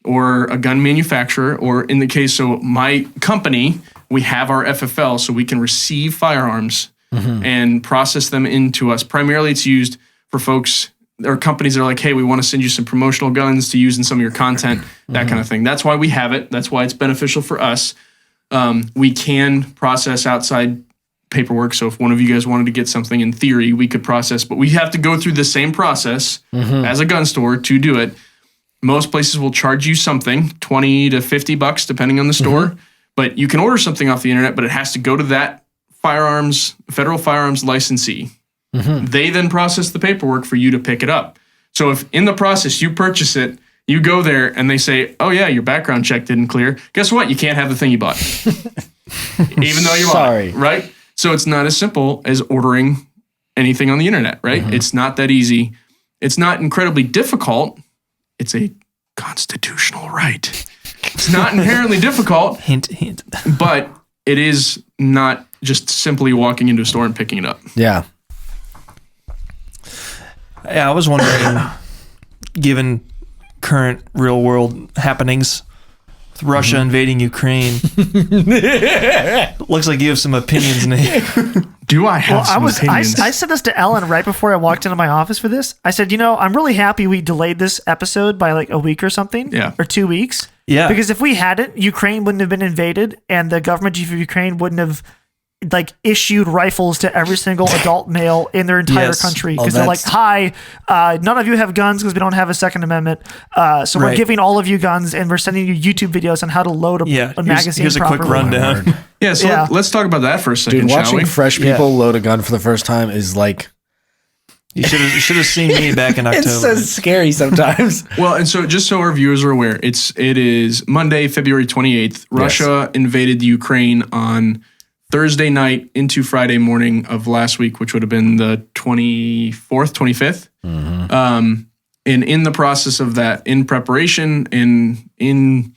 or a gun manufacturer, or in the case, so my company, we have our FFL so we can receive firearms and process them into us. Primarily, it's used for folks or companies that are like, hey, we want to send you some promotional guns to use in some of your content, that kind of thing. That's why we have it. That's why it's beneficial for us. We can process outside paperwork. So if one of you guys wanted to get something in theory, we could process, but we have to go through the same process as a gun store to do it. Most places will charge you something, $20 to $50, depending on the store. But you can order something off the internet, but it has to go to that federal firearms licensee. They then process the paperwork for you to pick it up. So if in the process you purchase it, you go there and they say, oh yeah, your background check didn't clear. Guess what? You can't have the thing you bought. Even though you bought it, right? So it's not as simple as ordering anything on the internet, right? It's not that easy. It's not incredibly difficult. It's a constitutional right. It's not inherently difficult. Hint, hint. But it is not just simply walking into a store and picking it up. yeah. Yeah, I was wondering, given current real world happenings, with Russia invading Ukraine, looks like you have some opinions, Nate. Do I have some opinions? I said this to Ellen right before I walked into my office for this. I said, I'm really happy we delayed this episode by like a week or something. Yeah. Or 2 weeks. Yeah. Because if we hadn't, Ukraine wouldn't have been invaded and the government of Ukraine wouldn't have like issued rifles to every single adult male in their entire Yes. country. Oh, Because they're like, hi, none of you have guns because we don't have a Second Amendment. So we're Right. giving all of you guns and we're sending you YouTube videos on how to load a magazine Here's a quick properly. rundown. Yeah, so Yeah. let's talk about that for a second, Dude, shall watching we? fresh people load a gun for the first time is like, You should have seen me back in October. it's so scary sometimes. Well, and so just so our viewers are aware, it is Monday, February 28th. Russia invaded the Ukraine on Thursday night into Friday morning of last week, which would have been the 24th, 25th. And in the process of that, in preparation and in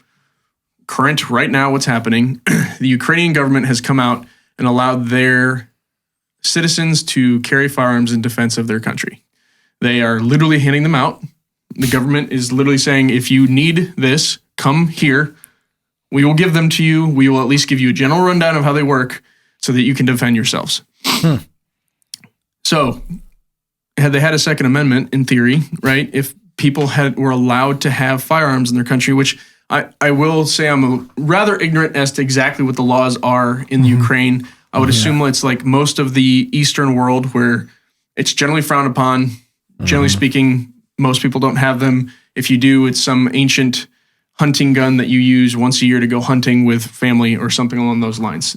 current right now, what's happening, the Ukrainian government has come out and allowed their citizens to carry firearms in defense of their country. They are literally handing them out. The government is literally saying, if you need this, come here. We will give them to you. We will at least give you a general rundown of how they work so that you can defend yourselves. So, had they had a Second Amendment, in theory, right, if people were allowed to have firearms in their country, which I will say I'm rather ignorant as to exactly what the laws are in the Ukraine. I would assume it's like most of the Eastern world where it's generally frowned upon. Generally speaking, most people don't have them. If you do, it's some ancient hunting gun that you use once a year to go hunting with family or something along those lines.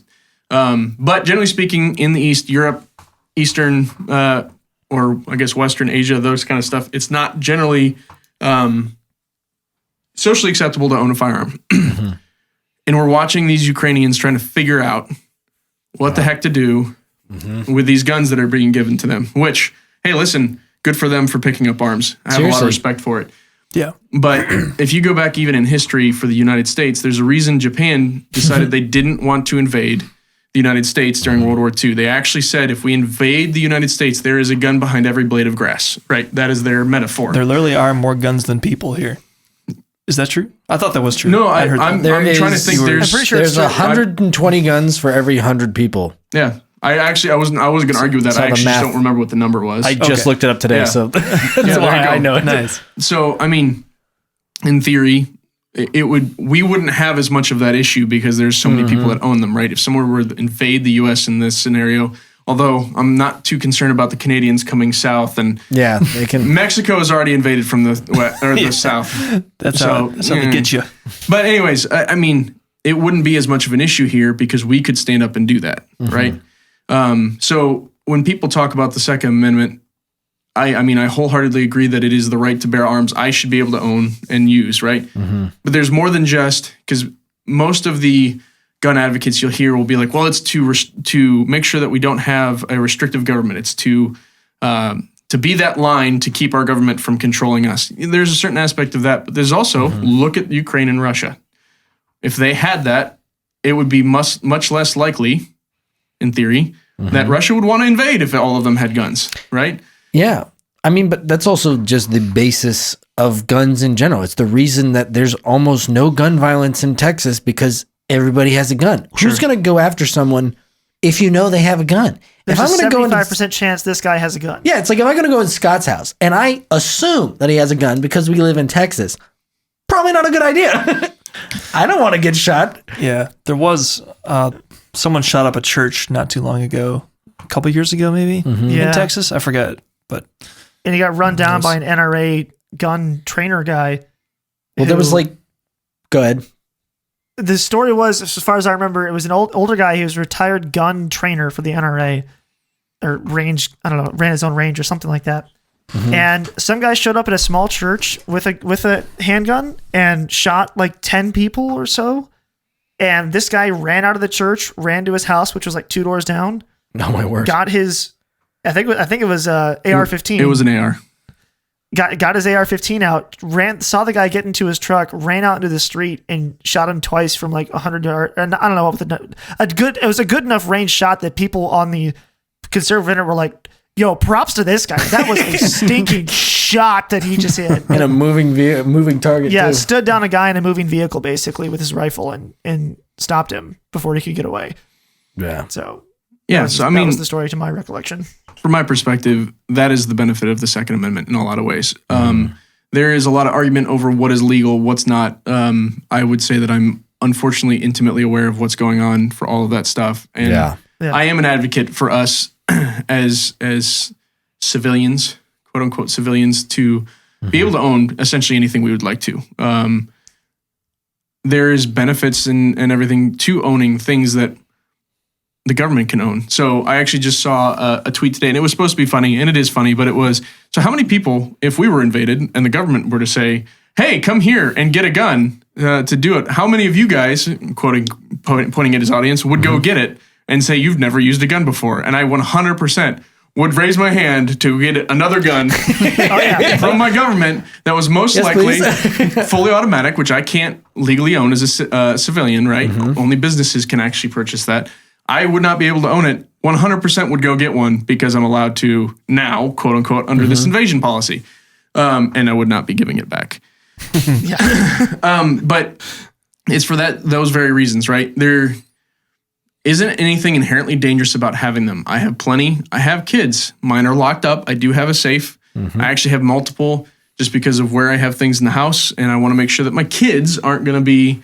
But generally speaking, in the East, Europe, Eastern, or I guess Western Asia, those kind of stuff, it's not generally socially acceptable to own a firearm. And we're watching these Ukrainians trying to figure out what the heck to do with these guns that are being given to them, which, hey, listen, good for them for picking up arms. I have a lot of respect for it. Yeah. But if you go back even in history for the United States, there's a reason Japan decided they didn't want to invade the United States during World War II. They actually said, if we invade the United States, there is a gun behind every blade of grass, right? That is their metaphor. There literally are more guns than people here. Is that true? I thought that was true. No, I heard I'm that. trying to think. I'm pretty sure There's 120 guns for every 100 people. Yeah. I wasn't going to argue with that. So I the actually just math- don't remember what the number was. I just looked it up today, Yeah. so that's there why you go. I know it. Nice. So, I mean, in theory, we wouldn't have as much of that issue because there's so many people that own them, right? If someone were to invade the U.S. in this scenario, although I'm not too concerned about the Canadians coming south, and Yeah, they can. Mexico is already invaded from the south. That's how they get you. But anyways, I mean, it wouldn't be as much of an issue here because we could stand up and do that, right? So when people talk about the Second Amendment, I mean, I wholeheartedly agree that it is the right to bear arms I should be able to own and use, right? But there's more than just, because most of the gun advocates you'll hear will be like, well, it's to make sure that we don't have a restrictive government. It's to be that line to keep our government from controlling us. There's a certain aspect of that, but there's also, look at Ukraine and Russia. If they had that, it would be much less likely, in theory, that Russia would want to invade if all of them had guns, right? Yeah. I mean, but that's also just the basis of guns in general. It's the reason that there's almost no gun violence in Texas because everybody has a gun. Who's going to go after someone if you know they have a gun? There's if I'm a going to go into 75% chance this guy has a gun. Yeah, it's like if I'm going to go in Scott's house and I assume that he has a gun because we live in Texas, probably not a good idea. I don't want to get shot. Yeah. There was someone shot up a church not too long ago, a couple years ago maybe, Yeah. in Texas. I forget, but And he got run down by an NRA gun trainer guy. Well, there was like, go ahead. The story was, as far as I remember, it was an older guy. He was a retired gun trainer for the NRA, or range. I don't know, ran his own range or something like that. And some guy showed up at a small church with a handgun and shot like 10 people or so. And this guy ran out of the church, ran to his house, which was like 2 doors down. No, my word. Got his, I think it was AR-15. It was an AR. Got his AR-15 out, saw the guy get into his truck, ran out into the street and shot him twice from like 100 yards. And I don't know what it was a good enough range shot that people on the conservative end were like, "Yo, props to this guy. That was a stinking shot that he just hit." And a moving target. Yeah, too. stood down a guy in a moving vehicle basically with his rifle and stopped him before he could get away. Yeah. So Yeah, so I mean, that was the story to my recollection. from my perspective, that is the benefit of the Second Amendment in a lot of ways. There is a lot of argument over what is legal, what's not. I would say that I'm unfortunately intimately aware of what's going on for all of that stuff. And Yeah. I am an advocate for us as civilians, quote unquote civilians, to be able to own essentially anything we would like to. There is benefits and everything to owning things that the government can own. So I actually just saw a tweet today, and it was supposed to be funny, and it is funny, but it was, so how many people, if we were invaded and the government were to say, hey, come here and get a gun to do it, how many of you guys, pointing at his audience, would go get it and say, you've never used a gun before. And I 100% would raise my hand to get another gun from my government that was most likely fully automatic, which I can't legally own as a civilian, right? Only businesses can actually purchase that. I would not be able to own it. 100% would go get one because I'm allowed to now, quote unquote, under this invasion policy. And I would not be giving it back. But it's for those very reasons, right? There isn't anything inherently dangerous about having them. I have plenty. I have kids. Mine are locked up. I do have a safe. I actually have multiple just because of where I have things in the house. And I want to make sure that my kids aren't going to be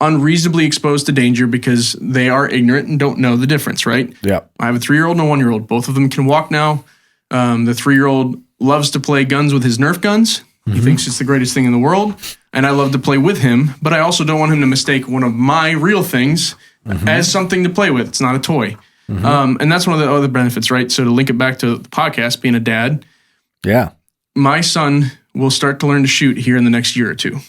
unreasonably exposed to danger because they are ignorant and don't know the difference, right? Yeah. I have a 3-year-old and a 1-year-old. Both of them can walk now. The 3-year-old loves to play guns with his Nerf guns. He thinks it's the greatest thing in the world. And I love to play with him, but I also don't want him to mistake one of my real things as something to play with. It's not a toy. And that's one of the other benefits, right? So to link it back to the podcast, being a dad, my son will start to learn to shoot here in the next year or two.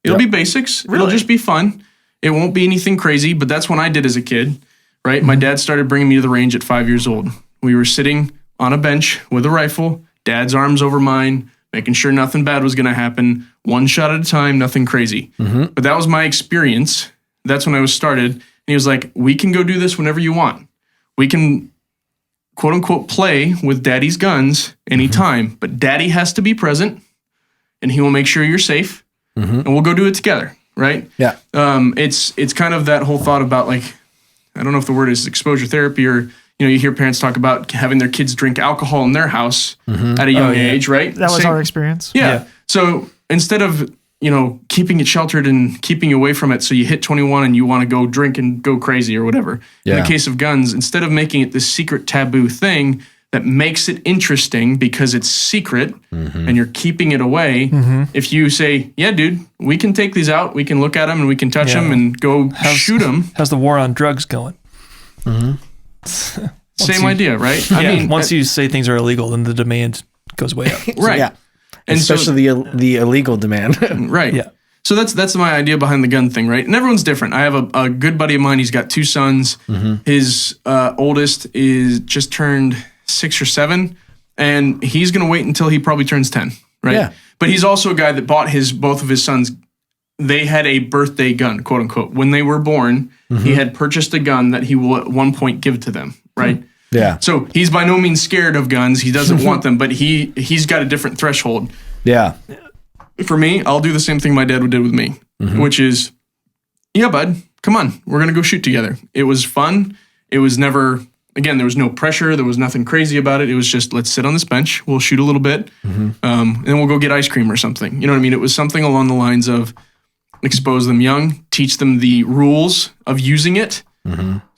It'll be basics. It'll just be fun. It won't be anything crazy, but that's when I did as a kid, right? My dad started bringing me to the range at 5 years old. We were sitting on a bench with a rifle, dad's arms over mine, making sure nothing bad was going to happen, one shot at a time, nothing crazy. But that was my experience. That's when I was started. And he was like, we can go do this whenever you want. We can, quote unquote, play with daddy's guns anytime, but daddy has to be present and he will make sure you're safe and we'll go do it together. Right? Yeah. It's kind of that whole thought about like, I don't know if the word is exposure therapy or, you hear parents talk about having their kids drink alcohol in their house at a young age, right? That was our experience. Yeah. So instead of, keeping it sheltered and keeping you away from it so you hit 21 and you want to go drink and go crazy or whatever. In the case of guns, instead of making it this secret taboo thing that makes it interesting because it's secret and you're keeping it away, if you say, yeah, dude, we can take these out, we can look at them and we can touch them and go shoot them. How's the war on drugs going? Same idea, right? I mean, once you say things are illegal, then the demand goes way up. Right. Yeah. And especially the illegal demand. Right. Yeah. So that's my idea behind the gun thing, right? And everyone's different. I have a good buddy of mine. He's got 2 sons. His oldest is just turned 6 or 7, and he's going to wait until he probably turns 10, right? Yeah. But he's also a guy that bought both of his sons. They had a birthday gun, quote unquote. When they were born, he had purchased a gun that he will at one point give to them, right? Yeah. So he's by no means scared of guns. He doesn't want them, but he's got a different threshold. Yeah. For me, I'll do the same thing my dad did with me, which is, yeah, bud, come on, we're going to go shoot together. It was fun. It was never, again, there was no pressure. There was nothing crazy about it. It was just, let's sit on this bench. We'll shoot a little bit, and then we'll go get ice cream or something. You know what I mean? It was something along the lines of expose them young, teach them the rules of using it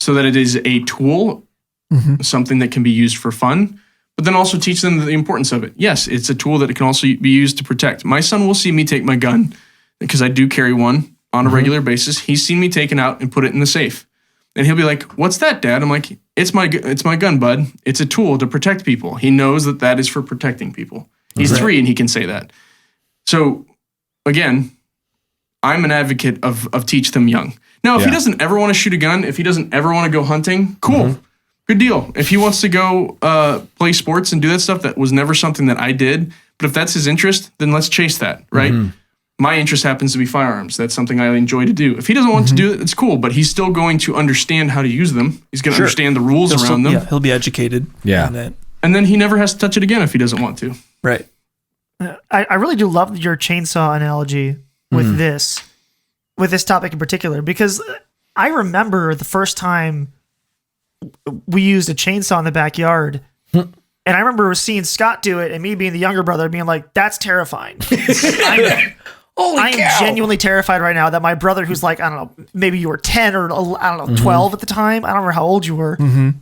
so that it is a tool, something that can be used for fun, but then also teach them the importance of it. Yes, it's a tool that it can also be used to protect. My son will see me take my gun because I do carry one on a regular basis. He's seen me take it out and put it in the safe. And he'll be like, what's that, Dad? I'm like, it's my gun, bud. It's a tool to protect people. He knows that is for protecting people. He's 3 and he can say that. So again, I'm an advocate of teach them young. Now, if he doesn't ever want to shoot a gun, if he doesn't ever want to go hunting, cool. Good deal. If he wants to go play sports and do that stuff, that was never something that I did. But if that's his interest, then let's chase that, right? My interest happens to be firearms. That's something I enjoy to do. If he doesn't want to do it, it's cool. But he's still going to understand how to use them. He's going to understand the rules around them. Yeah, he'll be educated. Yeah. And then he never has to touch it again if he doesn't want to. Right. I really do love your chainsaw analogy with this topic in particular, because I remember the first time we used a chainsaw in the backyard, and I remember seeing Scott do it and me being the younger brother being like, that's terrifying. I am genuinely terrified right now that my brother, who's like, I don't know, maybe you were 10 or I don't know, 12 at the time. I don't remember how old you were. The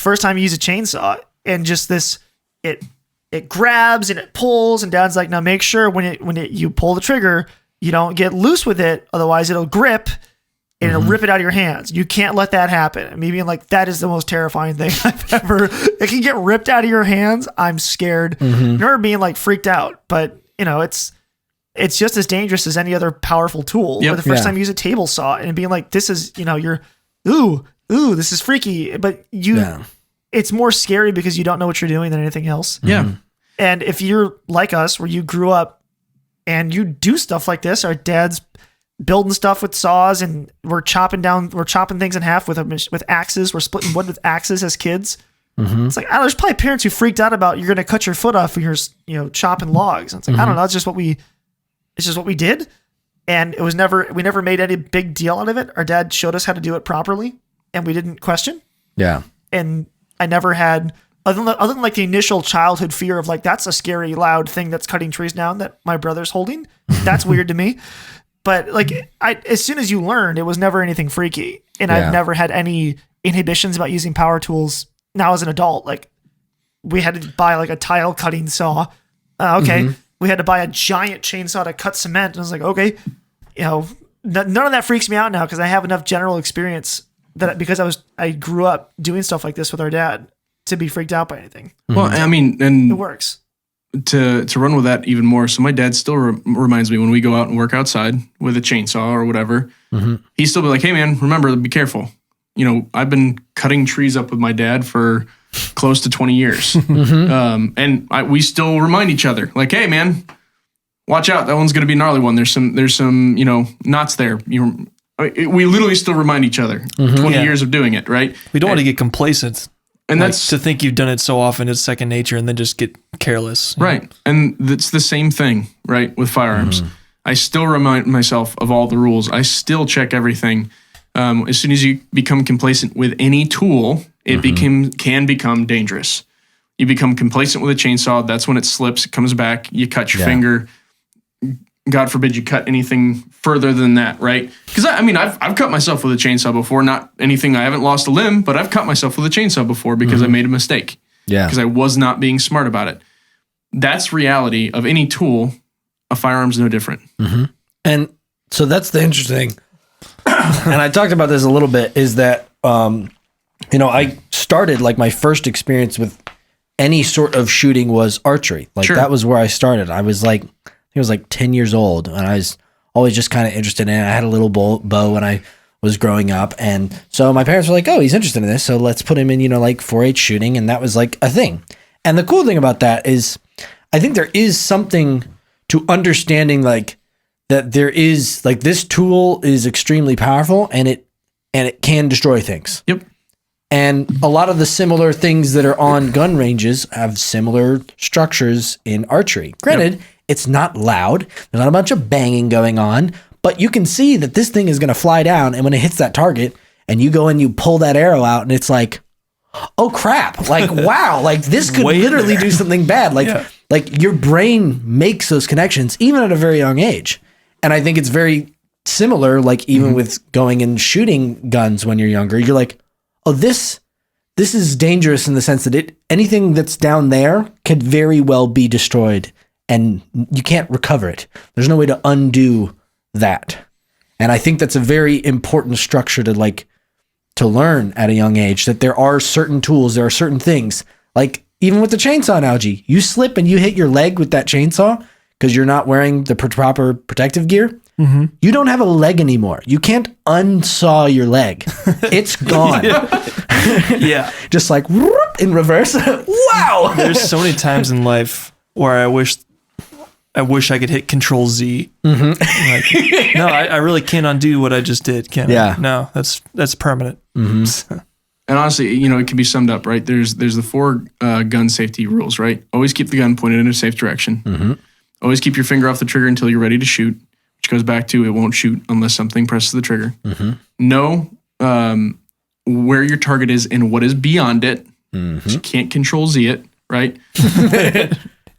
first time you use a chainsaw and just this, it grabs and it pulls, and Dad's like, now make sure when you pull the trigger, you don't get loose with it. Otherwise it'll grip and it'll rip it out of your hands. You can't let that happen. And me being like, that is the most terrifying thing I've ever, it can get ripped out of your hands. I'm scared. I remember being like freaked out, but it's just as dangerous as any other powerful tool. Or the first time you use a table saw and being like, this is, you're ooh, this is freaky. But it's more scary because you don't know what you're doing than anything else. Yeah. And if you're like us, where you grew up and you do stuff like this, our dad's building stuff with saws and we're chopping things in half with axes. We're splitting wood with axes as kids. It's like, I don't know, there's probably parents who freaked out about you're going to cut your foot off when you're chopping logs. And it's like, I don't know. It's just what we did. And we never made any big deal out of it. Our dad showed us how to do it properly and we didn't question. Yeah. And I never had, other than like the initial childhood fear of like, that's a scary, loud thing that's cutting trees down that my brother's holding. That's weird to me. But like, as soon as you learned, it was never anything freaky. And I've never had any inhibitions about using power tools now as an adult. Like, we had to buy like a tile cutting saw. We had to buy a giant chainsaw to cut cement. And I was like, okay, none of that freaks me out now because I have enough general experience because I grew up doing stuff like this with our dad to be freaked out by anything. Well, I mean, and it works. To run with that even more. So my dad still reminds me when we go out and work outside with a chainsaw or whatever, he still be like, hey man, remember, be careful. I've been cutting trees up with my dad for close to 20 years. And we still remind each other like, hey man, watch out. That one's going to be a gnarly one. There's some, knots there. We literally still remind each other 20 years of doing it. Right. We don't want to get complacent. And that's to think you've done it so often, it's second nature, and then just get careless. Right. And it's the same thing, right, with firearms. I still remind myself of all the rules. I still check everything. As soon as you become complacent with any tool, it can become dangerous. You become complacent with a chainsaw. That's when it slips, it comes back, you cut your finger. God forbid you cut anything further than that, right? Because I've cut myself with a chainsaw before. Not anything, I haven't lost a limb, but I've cut myself with a chainsaw before because I made a mistake. Yeah. Because I was not being smart about it. That's reality of any tool. A firearm's no different. And so that's the interesting. And I talked about this a little bit. Is that I started like my first experience with any sort of shooting was archery. Like that was where I started. I was like 10 years old, and I was always just kind of interested in it. I had a little bow when I was growing up, and so my parents were like, "Oh, he's interested in this, so let's put him in, 4-H shooting," and that was like a thing. And the cool thing about that is, I think there is something to understanding like that there is like this tool is extremely powerful, and it can destroy things. Yep. And a lot of the similar things that are on gun ranges have similar structures in archery. Granted, it's not loud. There's not a bunch of banging going on, but you can see that this thing is going to fly down. And when it hits that target and you go and you pull that arrow out and it's like, oh crap. Like, wow, like this could literally do something bad. Like your brain makes those connections even at a very young age. And I think it's very similar, like even with going and shooting guns when you're younger, you're like, oh, this is dangerous in the sense that anything that's down there could very well be destroyed. And you can't recover it. There's no way to undo that. And I think that's a very important structure to learn at a young age, that there are certain tools, there are certain things. Like even with the chainsaw analogy, you slip and you hit your leg with that chainsaw because you're not wearing the proper protective gear. You don't have a leg anymore. You can't unsaw your leg. It's gone. Just like in reverse. Wow. There's so many times in life where I wish I could hit Control Z. Like, no, I really can't undo what I just did, can I? No, that's permanent. And honestly, it can be summed up, right? There's the 4 gun safety rules, right? Always keep the gun pointed in a safe direction. Always keep your finger off the trigger until you're ready to shoot, which goes back to it won't shoot unless something presses the trigger. Know where your target is and what is beyond it. So you can't Control Z it, right?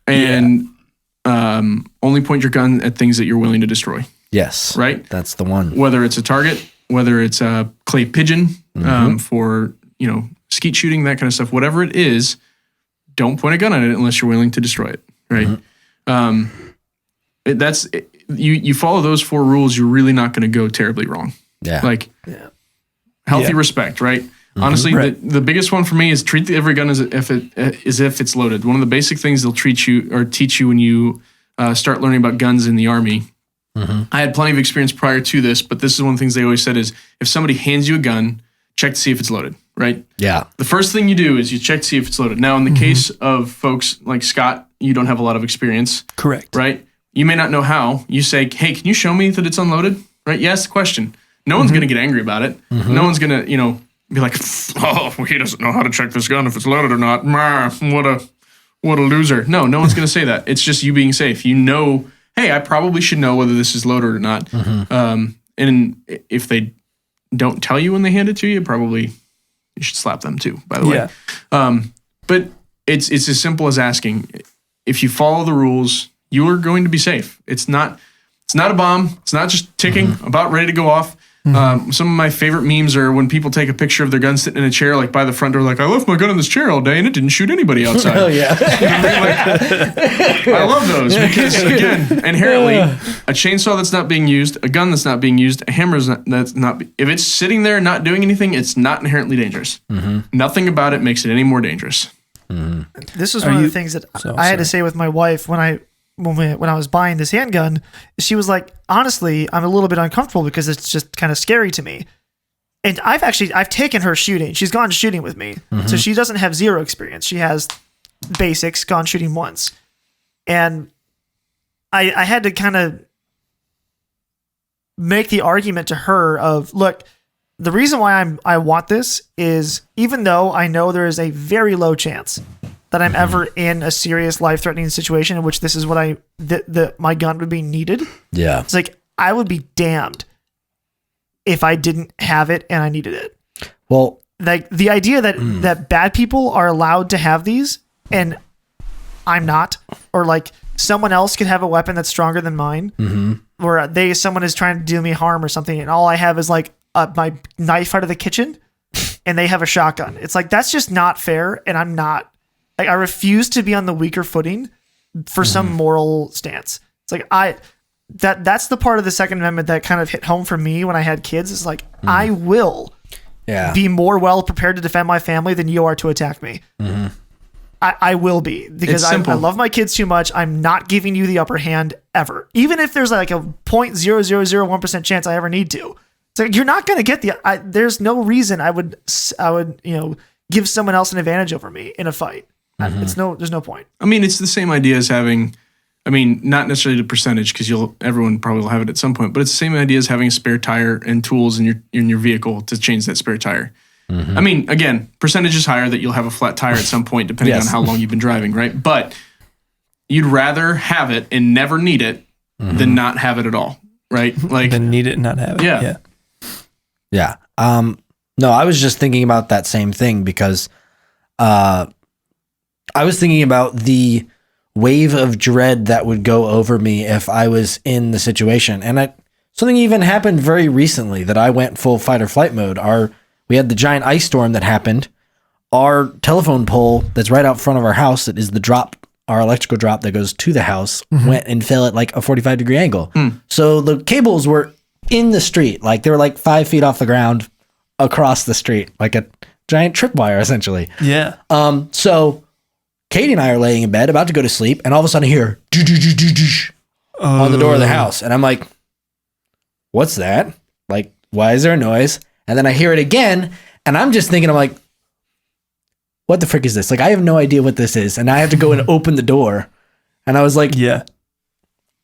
And only point your gun at things that you're willing to destroy. Yes. Right? That's the one. Whether it's a target, whether it's a clay pigeon for, skeet shooting, that kind of stuff, whatever it is, don't point a gun at it unless you're willing to destroy it. Right? You follow those 4 rules, you're really not going to go terribly wrong. Healthy respect, right? Honestly, the biggest one for me is treat every gun as if it's loaded. One of the basic things they'll teach you when you start learning about guns in the Army. I had plenty of experience prior to this, but this is one of the things they always said is if somebody hands you a gun, check to see if it's loaded, right? Yeah. The first thing you do is you check to see if it's loaded. Now, in the case of folks like Scott, you don't have a lot of experience. Correct. Right? You may not know how. You say, hey, can you show me that it's unloaded? Right? You ask the question. No one's going to get angry about it. No one's going to, be like, oh, well, he doesn't know how to check this gun if it's loaded or not. What a loser. No one's going to say that. It's just you being safe. You know, hey, I probably should know whether this is loaded or not. And if they don't tell you when they hand it to you, you should slap them too, by the way. But it's as simple as asking. If you follow the rules, you are going to be safe. It's not a bomb. It's not just ticking, about ready to go off. Some of my favorite memes are when people take a picture of their gun sitting in a chair, like by the front door, like, I left my gun in this chair all day and it didn't shoot anybody outside. Oh, yeah. I love those because, again, inherently, a chainsaw that's not being used, a gun that's not being used, a hammer that's not, if it's sitting there not doing anything, it's not inherently dangerous. Nothing about it makes it any more dangerous. This was one of the things that I had to say with my wife when I was buying this handgun. She was like, honestly, I'm a little bit uncomfortable because it's just kind of scary to me. And I've taken her shooting. She's gone shooting with me. So she doesn't have zero experience. She has basics, gone shooting once. And I had to kind of make the argument to her of, look, the reason why I want this is, even though I know there is a very low chance that I'm ever in a serious life-threatening situation in which this is what my gun would be needed. Yeah. It's like, I would be damned if I didn't have it and I needed it. Well, like the idea that bad people are allowed to have these and I'm not, or like someone else could have a weapon that's stronger than mine, or someone is trying to do me harm or something, and all I have is like my knife out of the kitchen and they have a shotgun. It's like, that's just not fair. And I'm not, like, I refuse to be on the weaker footing for some moral stance. It's like, that's the part of the Second Amendment that kind of hit home for me when I had kids. It's like, I will be more well prepared to defend my family than you are to attack me. I will be, because I love my kids too much. I'm not giving you the upper hand ever. Even if there's like a 0.0001% chance I ever need to. It's like, you're not going to get there's no reason I would, give someone else an advantage over me in a fight. There's no point. I mean, it's the same idea as having, not necessarily the percentage, because everyone probably will have it at some point, but it's the same idea as having a spare tire and tools in your vehicle to change that spare tire. Again, percentage is higher that you'll have a flat tire at some point, depending on how long you've been driving, right? But you'd rather have it and never need it than not have it at all, right? Like, than need it and not have it. Yeah. No, I was just thinking about that same thing because I was thinking about the wave of dread that would go over me if I was in the situation. And something even happened very recently that I went full fight or flight mode. We had the giant ice storm that happened. Our telephone pole that's right out front of our house, that is the drop, our electrical drop that goes to the house, went and fell at like a 45-degree angle. So the cables were in the street. Like, they were like 5 feet off the ground across the street, like a giant tripwire, essentially. Yeah. So Katie and I are laying in bed, about to go to sleep, and all of a sudden I hear on the door of the house. And I'm like, what's that? Like, why is there a noise? And then I hear it again, and I'm just thinking, I'm like, what the frick is this? Like, I have no idea what this is. And I have to go and open the door. And I was like,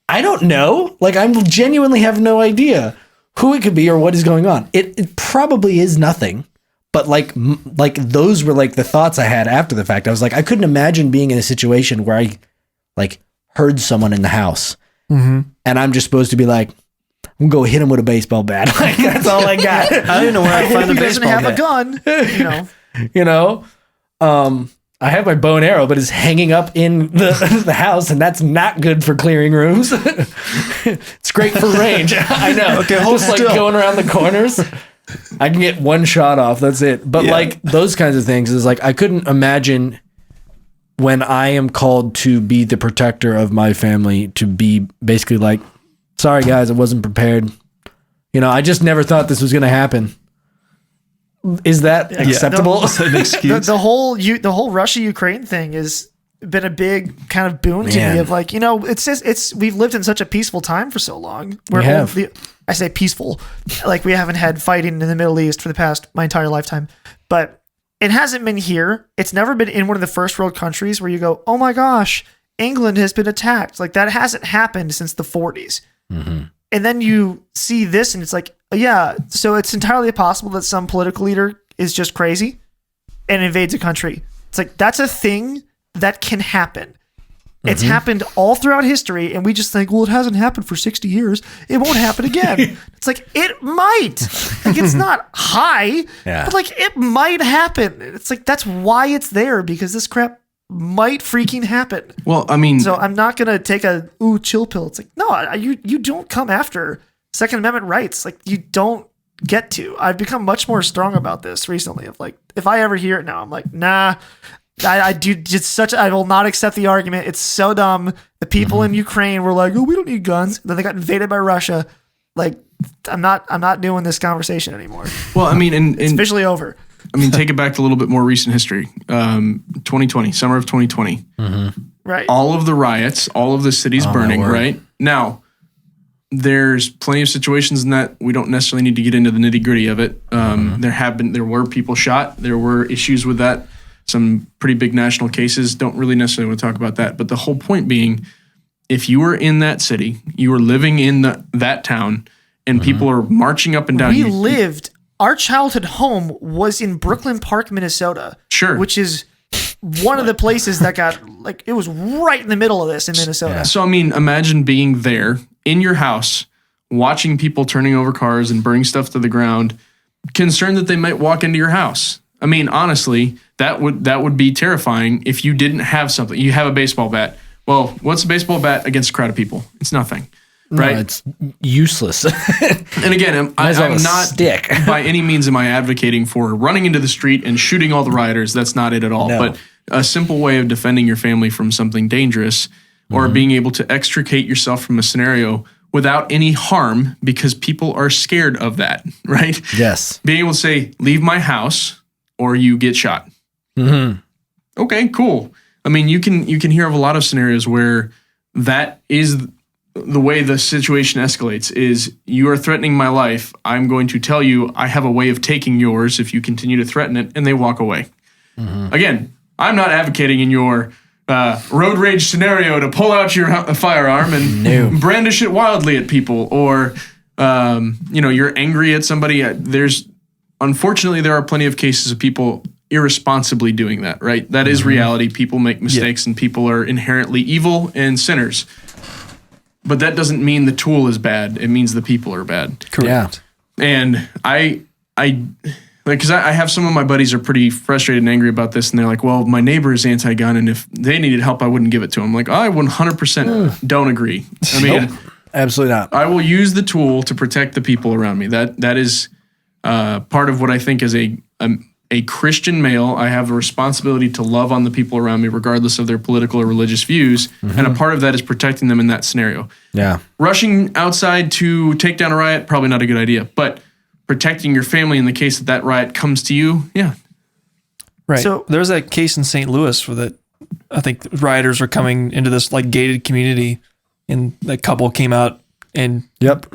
I don't know. Like, I genuinely have no idea who it could be or what is going on. It probably is nothing. But like those were like the thoughts I had after the fact. I was like, I couldn't imagine being in a situation where I like heard someone in the house and I'm just supposed to be like, I'm gonna go hit him with a baseball bat. Like, that's all I got. I don't even know where I find the baseball bat. He doesn't have a gun, I have my bow and arrow, but it's hanging up in the house, and that's not good for clearing rooms. It's great for range. I know. Okay, hold just still. Like going around the corners. I can get one shot off. That's it. But like those kinds of things is like, I couldn't imagine when I am called to be the protector of my family to be basically like, sorry guys, I wasn't prepared. I just never thought this was going to happen. Is that acceptable? An excuse? The whole Russia-Ukraine thing has been a big kind of boon to me of like, we've lived in such a peaceful time for so long. I say peaceful, like we haven't had fighting in the Middle East for the past my entire lifetime, but it hasn't been here. It's never been in one of the first world countries where you go, oh my gosh, England has been attacked. Like that hasn't happened since the 40s. Mm-hmm. And then you see this and it's like, yeah, so it's entirely possible that some political leader is just crazy and invades a country. It's like, that's a thing that can happen. It's happened all throughout history, and we just think, well, it hasn't happened for 60 years. It won't happen again. It's like, it might. Like, it's not high, but like, it might happen. It's like, that's why it's there, because this crap might freaking happen. Well, I mean, so I'm not going to take a, chill pill. It's like, no, you don't come after Second Amendment rights. Like, you don't get to. I've become much more strong about this recently. Of like, if I ever hear it now, I'm like, nah. I do just I will not accept the argument. It's so dumb. The people in Ukraine were like, oh, we don't need guns. Then they got invaded by Russia. Like, I'm not doing this conversation anymore. Well, I mean, it's officially over. I mean, take it back to a little bit more recent history. 2020, summer of 2020. Right. All of the riots, all of the cities burning, right? Now, there's plenty of situations in that we don't necessarily need to get into the nitty gritty of it. There were people shot. There were issues with that. Some pretty big national cases. Don't really necessarily want to talk about that. But the whole point being, if you were in that city, you were living in that town, and people are marching up and down. Our childhood home was in Brooklyn Park, Minnesota. Sure. Which is one of the places that got, like, it was right in the middle of this in Minnesota. Yeah. So, I mean, imagine being there in your house, watching people turning over cars and burning stuff to the ground, concerned that they might walk into your house. I mean, honestly, that would be terrifying if you didn't have something. You have a baseball bat. Well, what's a baseball bat against a crowd of people? It's nothing, right? No, it's useless. And again, I'm not by any means am I advocating for running into the street and shooting all the rioters. That's not it at all. No. But a simple way of defending your family from something dangerous or being able to extricate yourself from a scenario without any harm, because people are scared of that, right? Yes. Being able to say, leave my house or you get shot. Okay, cool. I mean, you can hear of a lot of scenarios where that is the way the situation escalates, is you are threatening my life. I'm going to tell you I have a way of taking yours if you continue to threaten it, and they walk away. Again, I'm not advocating in your road rage scenario to pull out your firearm and brandish it wildly at people, or you're angry at somebody. Unfortunately, there are plenty of cases of people irresponsibly doing that, right? That is reality. People make mistakes and people are inherently evil and sinners. But that doesn't mean the tool is bad. It means the people are bad. Correct. Yeah. And I because I have some of my buddies are pretty frustrated and angry about this, and they're like, well, my neighbor is anti-gun, and if they needed help, I wouldn't give it to them. Like, I 100% don't agree. I mean, absolutely not. I will use the tool to protect the people around me. That is part of what I think is a Christian male. I have a responsibility to love on the people around me, regardless of their political or religious views. And a part of that is protecting them in that scenario. Yeah. Rushing outside to take down a riot, probably not a good idea. But protecting your family in the case that riot comes to you, yeah. Right. So there's that case in St. Louis where I think rioters were coming into this like gated community, and that couple came out and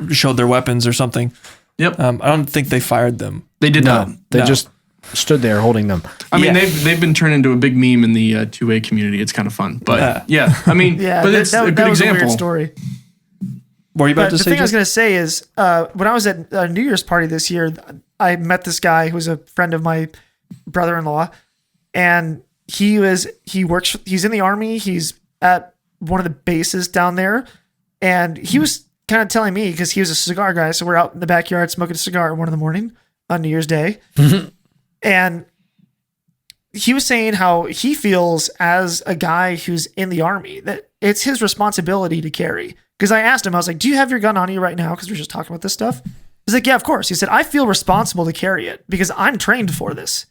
showed their weapons or something. Yep. I don't think they fired them. They did not. They just stood there holding them. I mean, they've been turned into a big meme in the 2A community. It's kind of fun, but I mean, but it's a good example. A weird story. What are you about to say? The thing I was going to say is, when I was at a New Year's party this year, I met this guy who was a friend of my brother-in-law, and he's in the Army. He's at one of the bases down there, and he was kind of telling me, because he was a cigar guy, so we're out in the backyard smoking a cigar at 1 a.m. on New Year's Day. And he was saying how he feels as a guy who's in the Army that it's his responsibility to carry. Because I asked him, I was like, do you have your gun on you right now? Because we're just talking about this stuff. He's like, yeah, of course. He said, I feel responsible to carry it because I'm trained for this.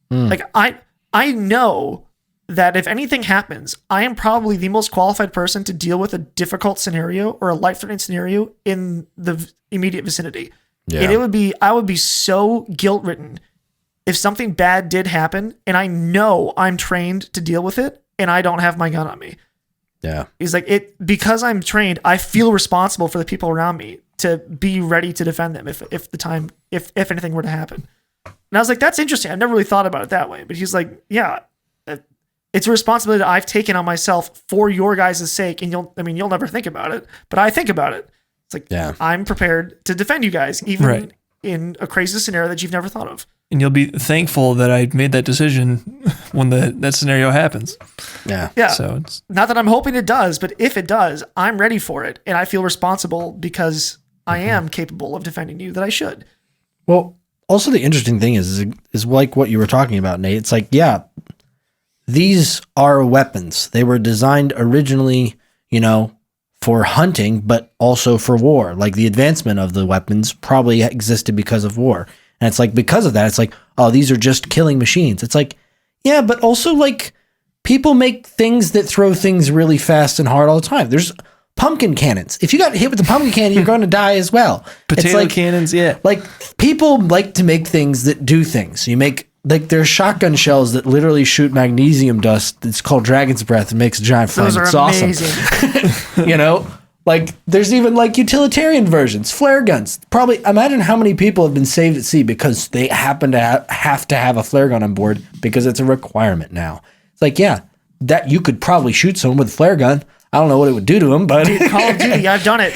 Like, I know that if anything happens, I am probably the most qualified person to deal with a difficult scenario or a life-threatening scenario in the immediate vicinity. Yeah. And I would be so guilt-ridden if something bad did happen and I know I'm trained to deal with it and I don't have my gun on me. Yeah. He's like, because I'm trained, I feel responsible for the people around me. to be ready to defend them if anything were to happen. And I was like, that's interesting. I've never really thought about it that way. But he's like, yeah, it's a responsibility that I've taken on myself for your guys' sake. And you'll never think about it, but I think about it. It's like, I'm prepared to defend you guys, even in a crazy scenario that you've never thought of. And you'll be thankful that I made that decision when that scenario happens. Yeah. Yeah. So it's not that I'm hoping it does, but if it does, I'm ready for it. And I feel responsible because I am capable of defending you, that I should. Well, also the interesting thing is like what you were talking about, Nate. It's like, yeah, these are weapons. They were designed originally, for hunting, but also for war. Like the advancement of the weapons probably existed because of war. And it's like, because of that, it's like, oh, these are just killing machines. It's like, yeah, but also like people make things that throw things really fast and hard all the time. There's pumpkin cannons. If you got hit with a pumpkin cannon, you're going to die as well. Potato cannons, yeah. Like people like to make things that do things. You make, like there's shotgun shells that literally shoot magnesium dust. It's called Dragon's Breath. It makes a giant flame. Those are it's amazing. awesome. Like there's even like utilitarian versions, flare guns. Probably imagine how many people have been saved at sea because they happen to have to have a flare gun on board because it's a requirement now. It's like, yeah, that you could probably shoot someone with a flare gun. I don't know what it would do to them, but Dude, Call of Duty, I've done it.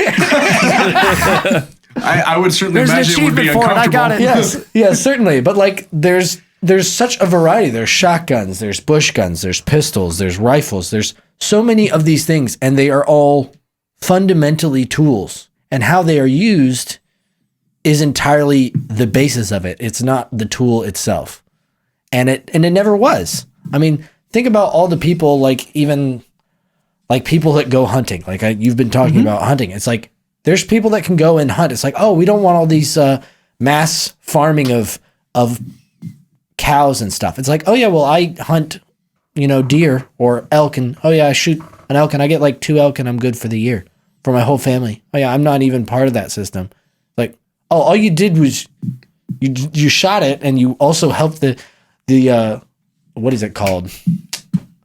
I would certainly There's an imagine it would be achievement for it. I uncomfortable. got it. yes, certainly. But like there's such a variety. There's shotguns, there's bush guns, there's pistols, there's rifles. There's so many of these things, and they are all fundamentally tools, and how they are used is entirely the basis of it. It's not the tool itself, and it never was. I mean, think about all the people, like even like people that go hunting. Like you've been talking about hunting. It's like there's people that can go and hunt. It's like, oh, we don't want all these mass farming of cows and stuff. It's like, oh yeah, well I hunt, deer or elk, and oh yeah, I shoot an elk and I get like 2 elk and I'm good for the year for my whole family. Oh yeah, I'm not even part of that system. Like, oh, all you did was you shot it and you also helped the what is it called?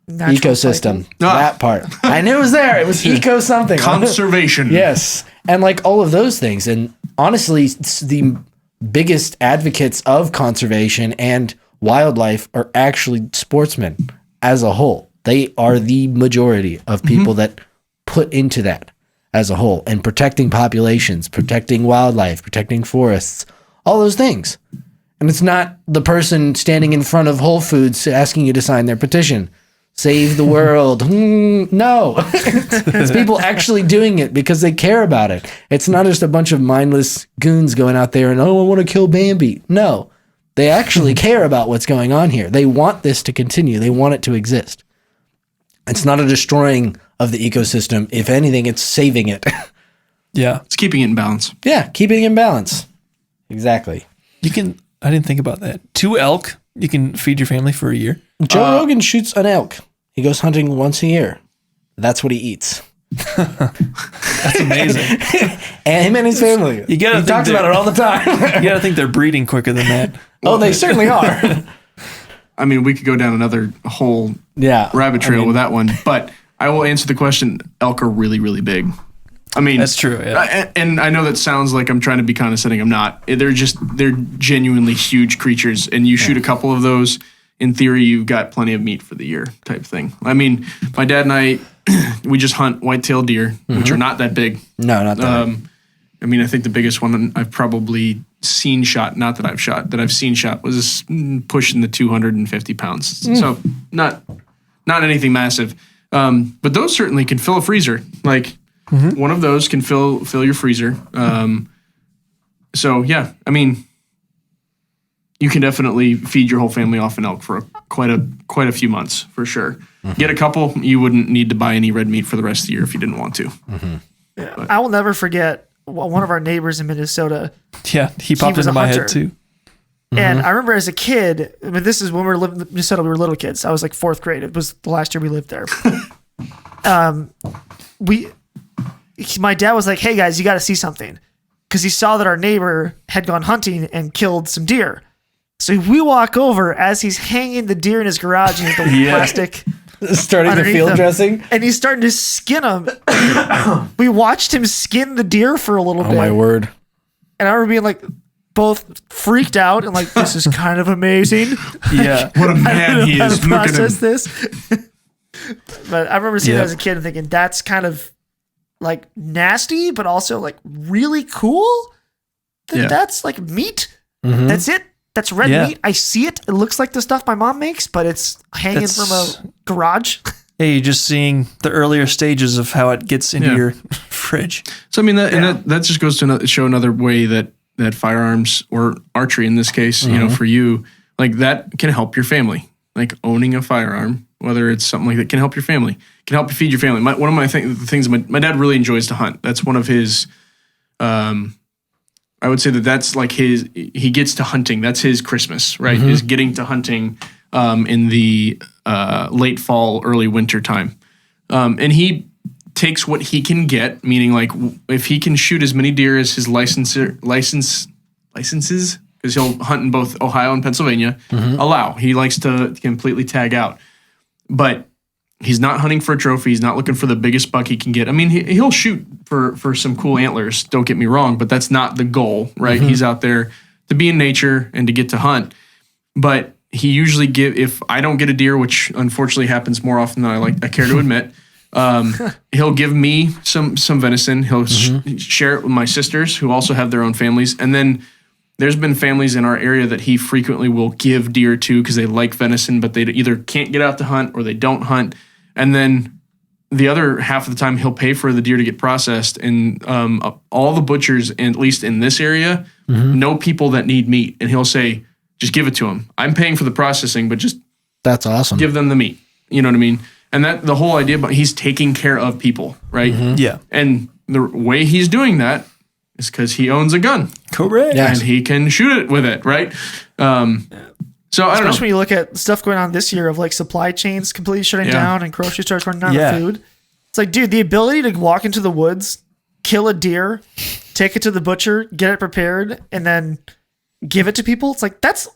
Natural Ecosystem. cycle. That part. I knew it was there. It was eco something. Conservation. Yes. And like all of those things. And honestly, the biggest advocates of conservation and wildlife are actually sportsmen as a whole. They are the majority of people that put into that as a whole, and protecting populations, protecting wildlife, protecting forests, all those things. And it's not the person standing in front of Whole Foods asking you to sign their petition. Save the world. No. It's people actually doing it because they care about it. It's not just a bunch of mindless goons going out there and, oh, I want to kill Bambi. No. They actually care about what's going on here. They want this to continue. They want it to exist. It's not a destroying of the ecosystem. If anything, it's saving it. yeah. It's keeping it in balance. Yeah, keeping it in balance. Exactly. I didn't think about that. 2 elk, you can feed your family for a year. Joe Rogan shoots an elk. He goes hunting once a year. That's what he eats. That's amazing. And him and his family. He talks about it all the time. You gotta think they're breeding quicker than that. Oh, they certainly are. I mean, we could go down another whole Yeah, rabbit trail with that one, but I will answer the question. Elk are really, really big. I mean, That's true, yeah. And I know that sounds like I'm trying to be condescending. I'm not. They're genuinely huge creatures, and you shoot a couple of those, in theory, you've got plenty of meat for the year type thing. I mean, my dad and I, we just hunt white-tailed deer, which are not that big. No, not that big. I mean, I think the biggest one I've probably seen shot, not that I've shot, that I've seen shot was pushing the 250 pounds. So not anything massive. But those certainly can fill a freezer. Like one of those can fill your freezer. So yeah, I mean, you can definitely feed your whole family off an elk for quite a few months for sure. Get a couple, you wouldn't need to buy any red meat for the rest of the year if you didn't want to. Yeah. I will never forget one of our neighbors in Minnesota. Yeah, he popped was into a my hunter. head too. And I remember as a kid, I mean, this is when we were living in Minnesota, we were little kids. I was like 4th grade. It was the last year we lived there. My dad was like, hey guys, you got to see something. Because he saw that our neighbor had gone hunting and killed some deer. So we walk over as he's hanging the deer in his garage and the Starting the underneath field them. dressing. And he's starting to skin them. We watched him skin the deer for a little bit. Oh my word. And I remember being like, both freaked out and like, this is kind of amazing. Yeah. What a man he How is. to Look at him. process this. But I remember seeing Yeah. that as a kid and thinking that's kind of like nasty, but also like really cool. Yeah. That's like meat. That's it. That's red Yeah. meat. I see it. It looks like the stuff my mom makes, but it's hanging That's- from a garage. Hey, you're just seeing the earlier stages of how it gets into Yeah. your fridge. So I mean that just goes to show another way that firearms or archery in this case, you know, for you, like that can help your family. Like owning a firearm, whether it's something like that, can help your family, can help you feed your family. One of my things my dad really enjoys to hunt. That's one of his. I would say that's like he gets to hunting. That's his Christmas, right? Is getting to hunting in the late fall, early winter time. And he takes what he can get, meaning like if he can shoot as many deer as his licenses, because he'll hunt in both Ohio and Pennsylvania, allow. He likes to completely tag out. But he's not hunting for a trophy. He's not looking for the biggest buck he can get. I mean, he'll shoot for some cool antlers, don't get me wrong, but that's not the goal, right? He's out there to be in nature and to get to hunt. But he usually if I don't get a deer, which unfortunately happens more often than I care to admit, he'll give me some venison. He'll share it with my sisters who also have their own families. And then there's been families in our area that he frequently will give deer to because they like venison, but they either can't get out to hunt or they don't hunt. And then the other half of the time, he'll pay for the deer to get processed. And all the butchers, at least in this area, know people that need meat. And he'll say, just give it to them. I'm paying for the processing, but just That's awesome. give them the meat. You know what I mean? And that the whole idea, but he's taking care of people, right? Yeah. And the way he's doing that is because he owns a gun. Correct. Yeah. And he can shoot it with it, right? So I don't Especially know. when you look at stuff going on this year of like supply chains completely shutting Yeah. down and grocery stores running out Yeah. of food. It's like, dude, the ability to walk into the woods, kill a deer, take it to the butcher, get it prepared, and then give it to people. It's like, that's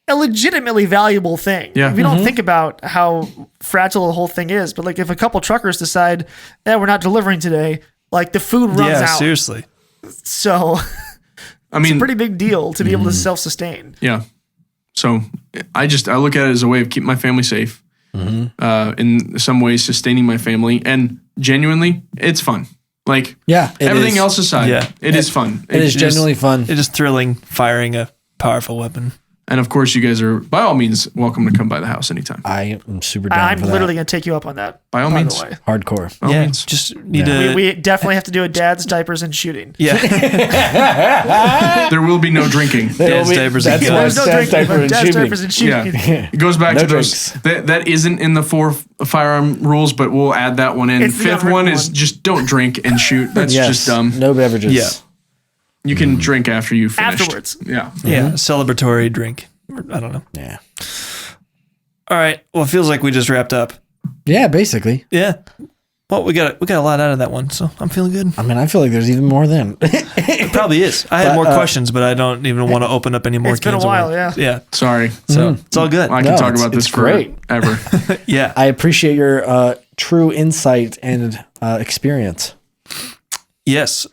a legitimately valuable thing. Yeah. We don't think about how fragile the whole thing is, but like if a couple truckers decide, we're not delivering today, like the food runs Yeah, out. seriously. So I mean, pretty big deal to be able to self-sustain. yeah. So I look at it as a way of keeping my family safe. In some ways, sustaining my family, and genuinely, it's fun. Like Yeah, it everything is. else aside, Yeah. it is fun. It is just- genuinely fun. It's just thrilling firing a powerful weapon. And of course, you guys are by all means welcome to come by the house anytime. I am super down I'm for that. literally going to take you up on that. By all by means. the way. Hardcore. By all Yeah. means. Just need Yeah. to. We definitely have to do a dad's diapers and shooting. yeah. There will be no drinking. Dad's diapers and That's guns. why There's no dad's drinking, diaper but and dad's shooting. diapers and shooting. Yeah. It goes back No to those. drinks. That isn't in the 4 firearm rules, but we'll add that one in. It's the 5th unwritten one is one. just don't drink and shoot. That's Yes. just dumb. No beverages. Yeah. You can drink after you finished. Afterwards. Yeah. Yeah. Celebratory drink. I don't know. Yeah. All right. Well, it feels like we just wrapped up. Yeah, basically. Yeah. Well, we got a lot out of that one, so I'm feeling good. I mean, I feel like there's even more than. It probably is. I had But, more questions, but I don't even want to open up any more. It's been a cans of while, worms. yeah. Yeah. Sorry. So it's all good. I can No, talk it's- about this it's great. forever. Yeah. I appreciate your true insight and experience. Yes.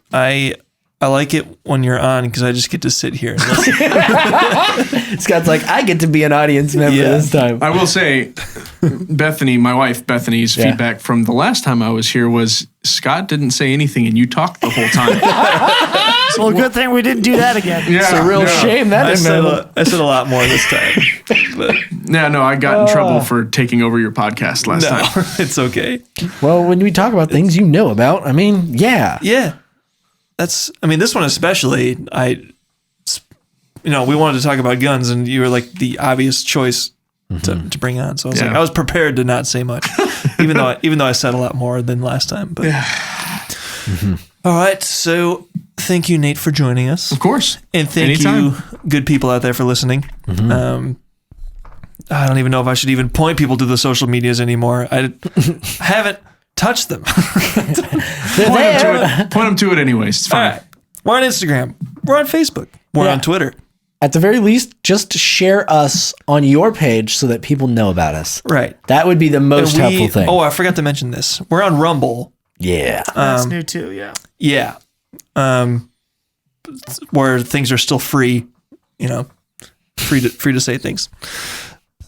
I like it when you're on because I just get to sit here and listen. Scott's like, I get to be an audience member Yeah. this time. I will say, Bethany, my wife, Bethany's Yeah. feedback from the last time I was here was Scott didn't say anything and you talked the whole time. Well, good thing we didn't do that again. Yeah, It's a real shame that I didn't said, happen. I said a lot more this time. But Yeah, no, I got in trouble for taking over your podcast last no, time. it's okay. Well, when we talk about things you know about, I mean, yeah. Yeah. This one especially, we wanted to talk about guns and you were like the obvious choice to bring on. So I was Yeah. like, I was prepared to not say much, even though I said a lot more than last time. But All right. So thank you, Nate, for joining us. Of course. And thank Anytime. you, good people out there, for listening. I don't even know if I should even point people to the social medias anymore. I haven't touched them. Point them to it anyways. It's All fine. right. We're on Instagram. We're on Facebook. We're Yeah. on Twitter. at the very least, just share us on your page so that people know about us. Right. That would be the most helpful thing. Oh, I forgot to mention this. We're on Rumble. Yeah. That's new too. Yeah. Yeah. Where things are still free, free to say things.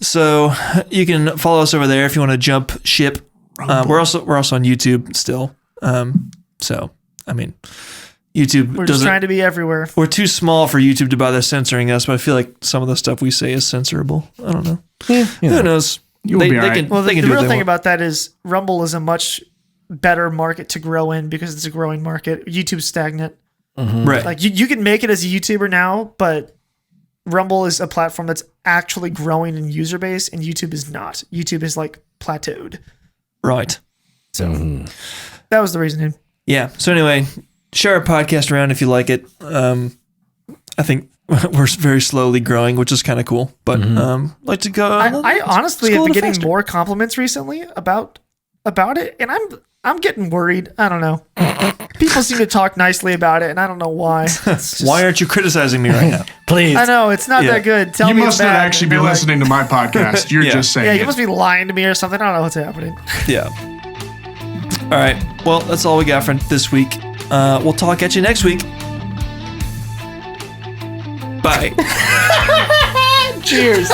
So you can follow us over there if you want to jump ship. We're also on YouTube still. So I mean, YouTube We're just trying to be everywhere. We're too small for YouTube to bother censoring us, but I feel like some of the stuff we say is censorable. I don't know. Who knows? You'll be all right. Well, the do real what they thing want. about that is Rumble is a much better market to grow in because it's a growing market. YouTube's stagnant. Right. Like you can make it as a YouTuber now, but Rumble is a platform that's actually growing in user base, and YouTube is not. YouTube is like plateaued. Right. So that was the reason. Yeah. So anyway, share our podcast around if you like it. I think we're very slowly growing, which is kind of cool. But like to go. I honestly just go have a been little getting faster. more compliments recently about it, and I'm getting worried. I don't know. People seem to talk nicely about it, and I don't know why. It's just- Why aren't you criticizing me right now? Please. I know it's not Yeah. that good. Tell You me must it's not bad. actually And be they're like, listening to my podcast. You're Yeah. just saying Yeah, you it. must be lying to me or something. I don't know what's happening. Yeah. All right. Well, that's all we got for this week. We'll talk at you next week. Bye. Cheers.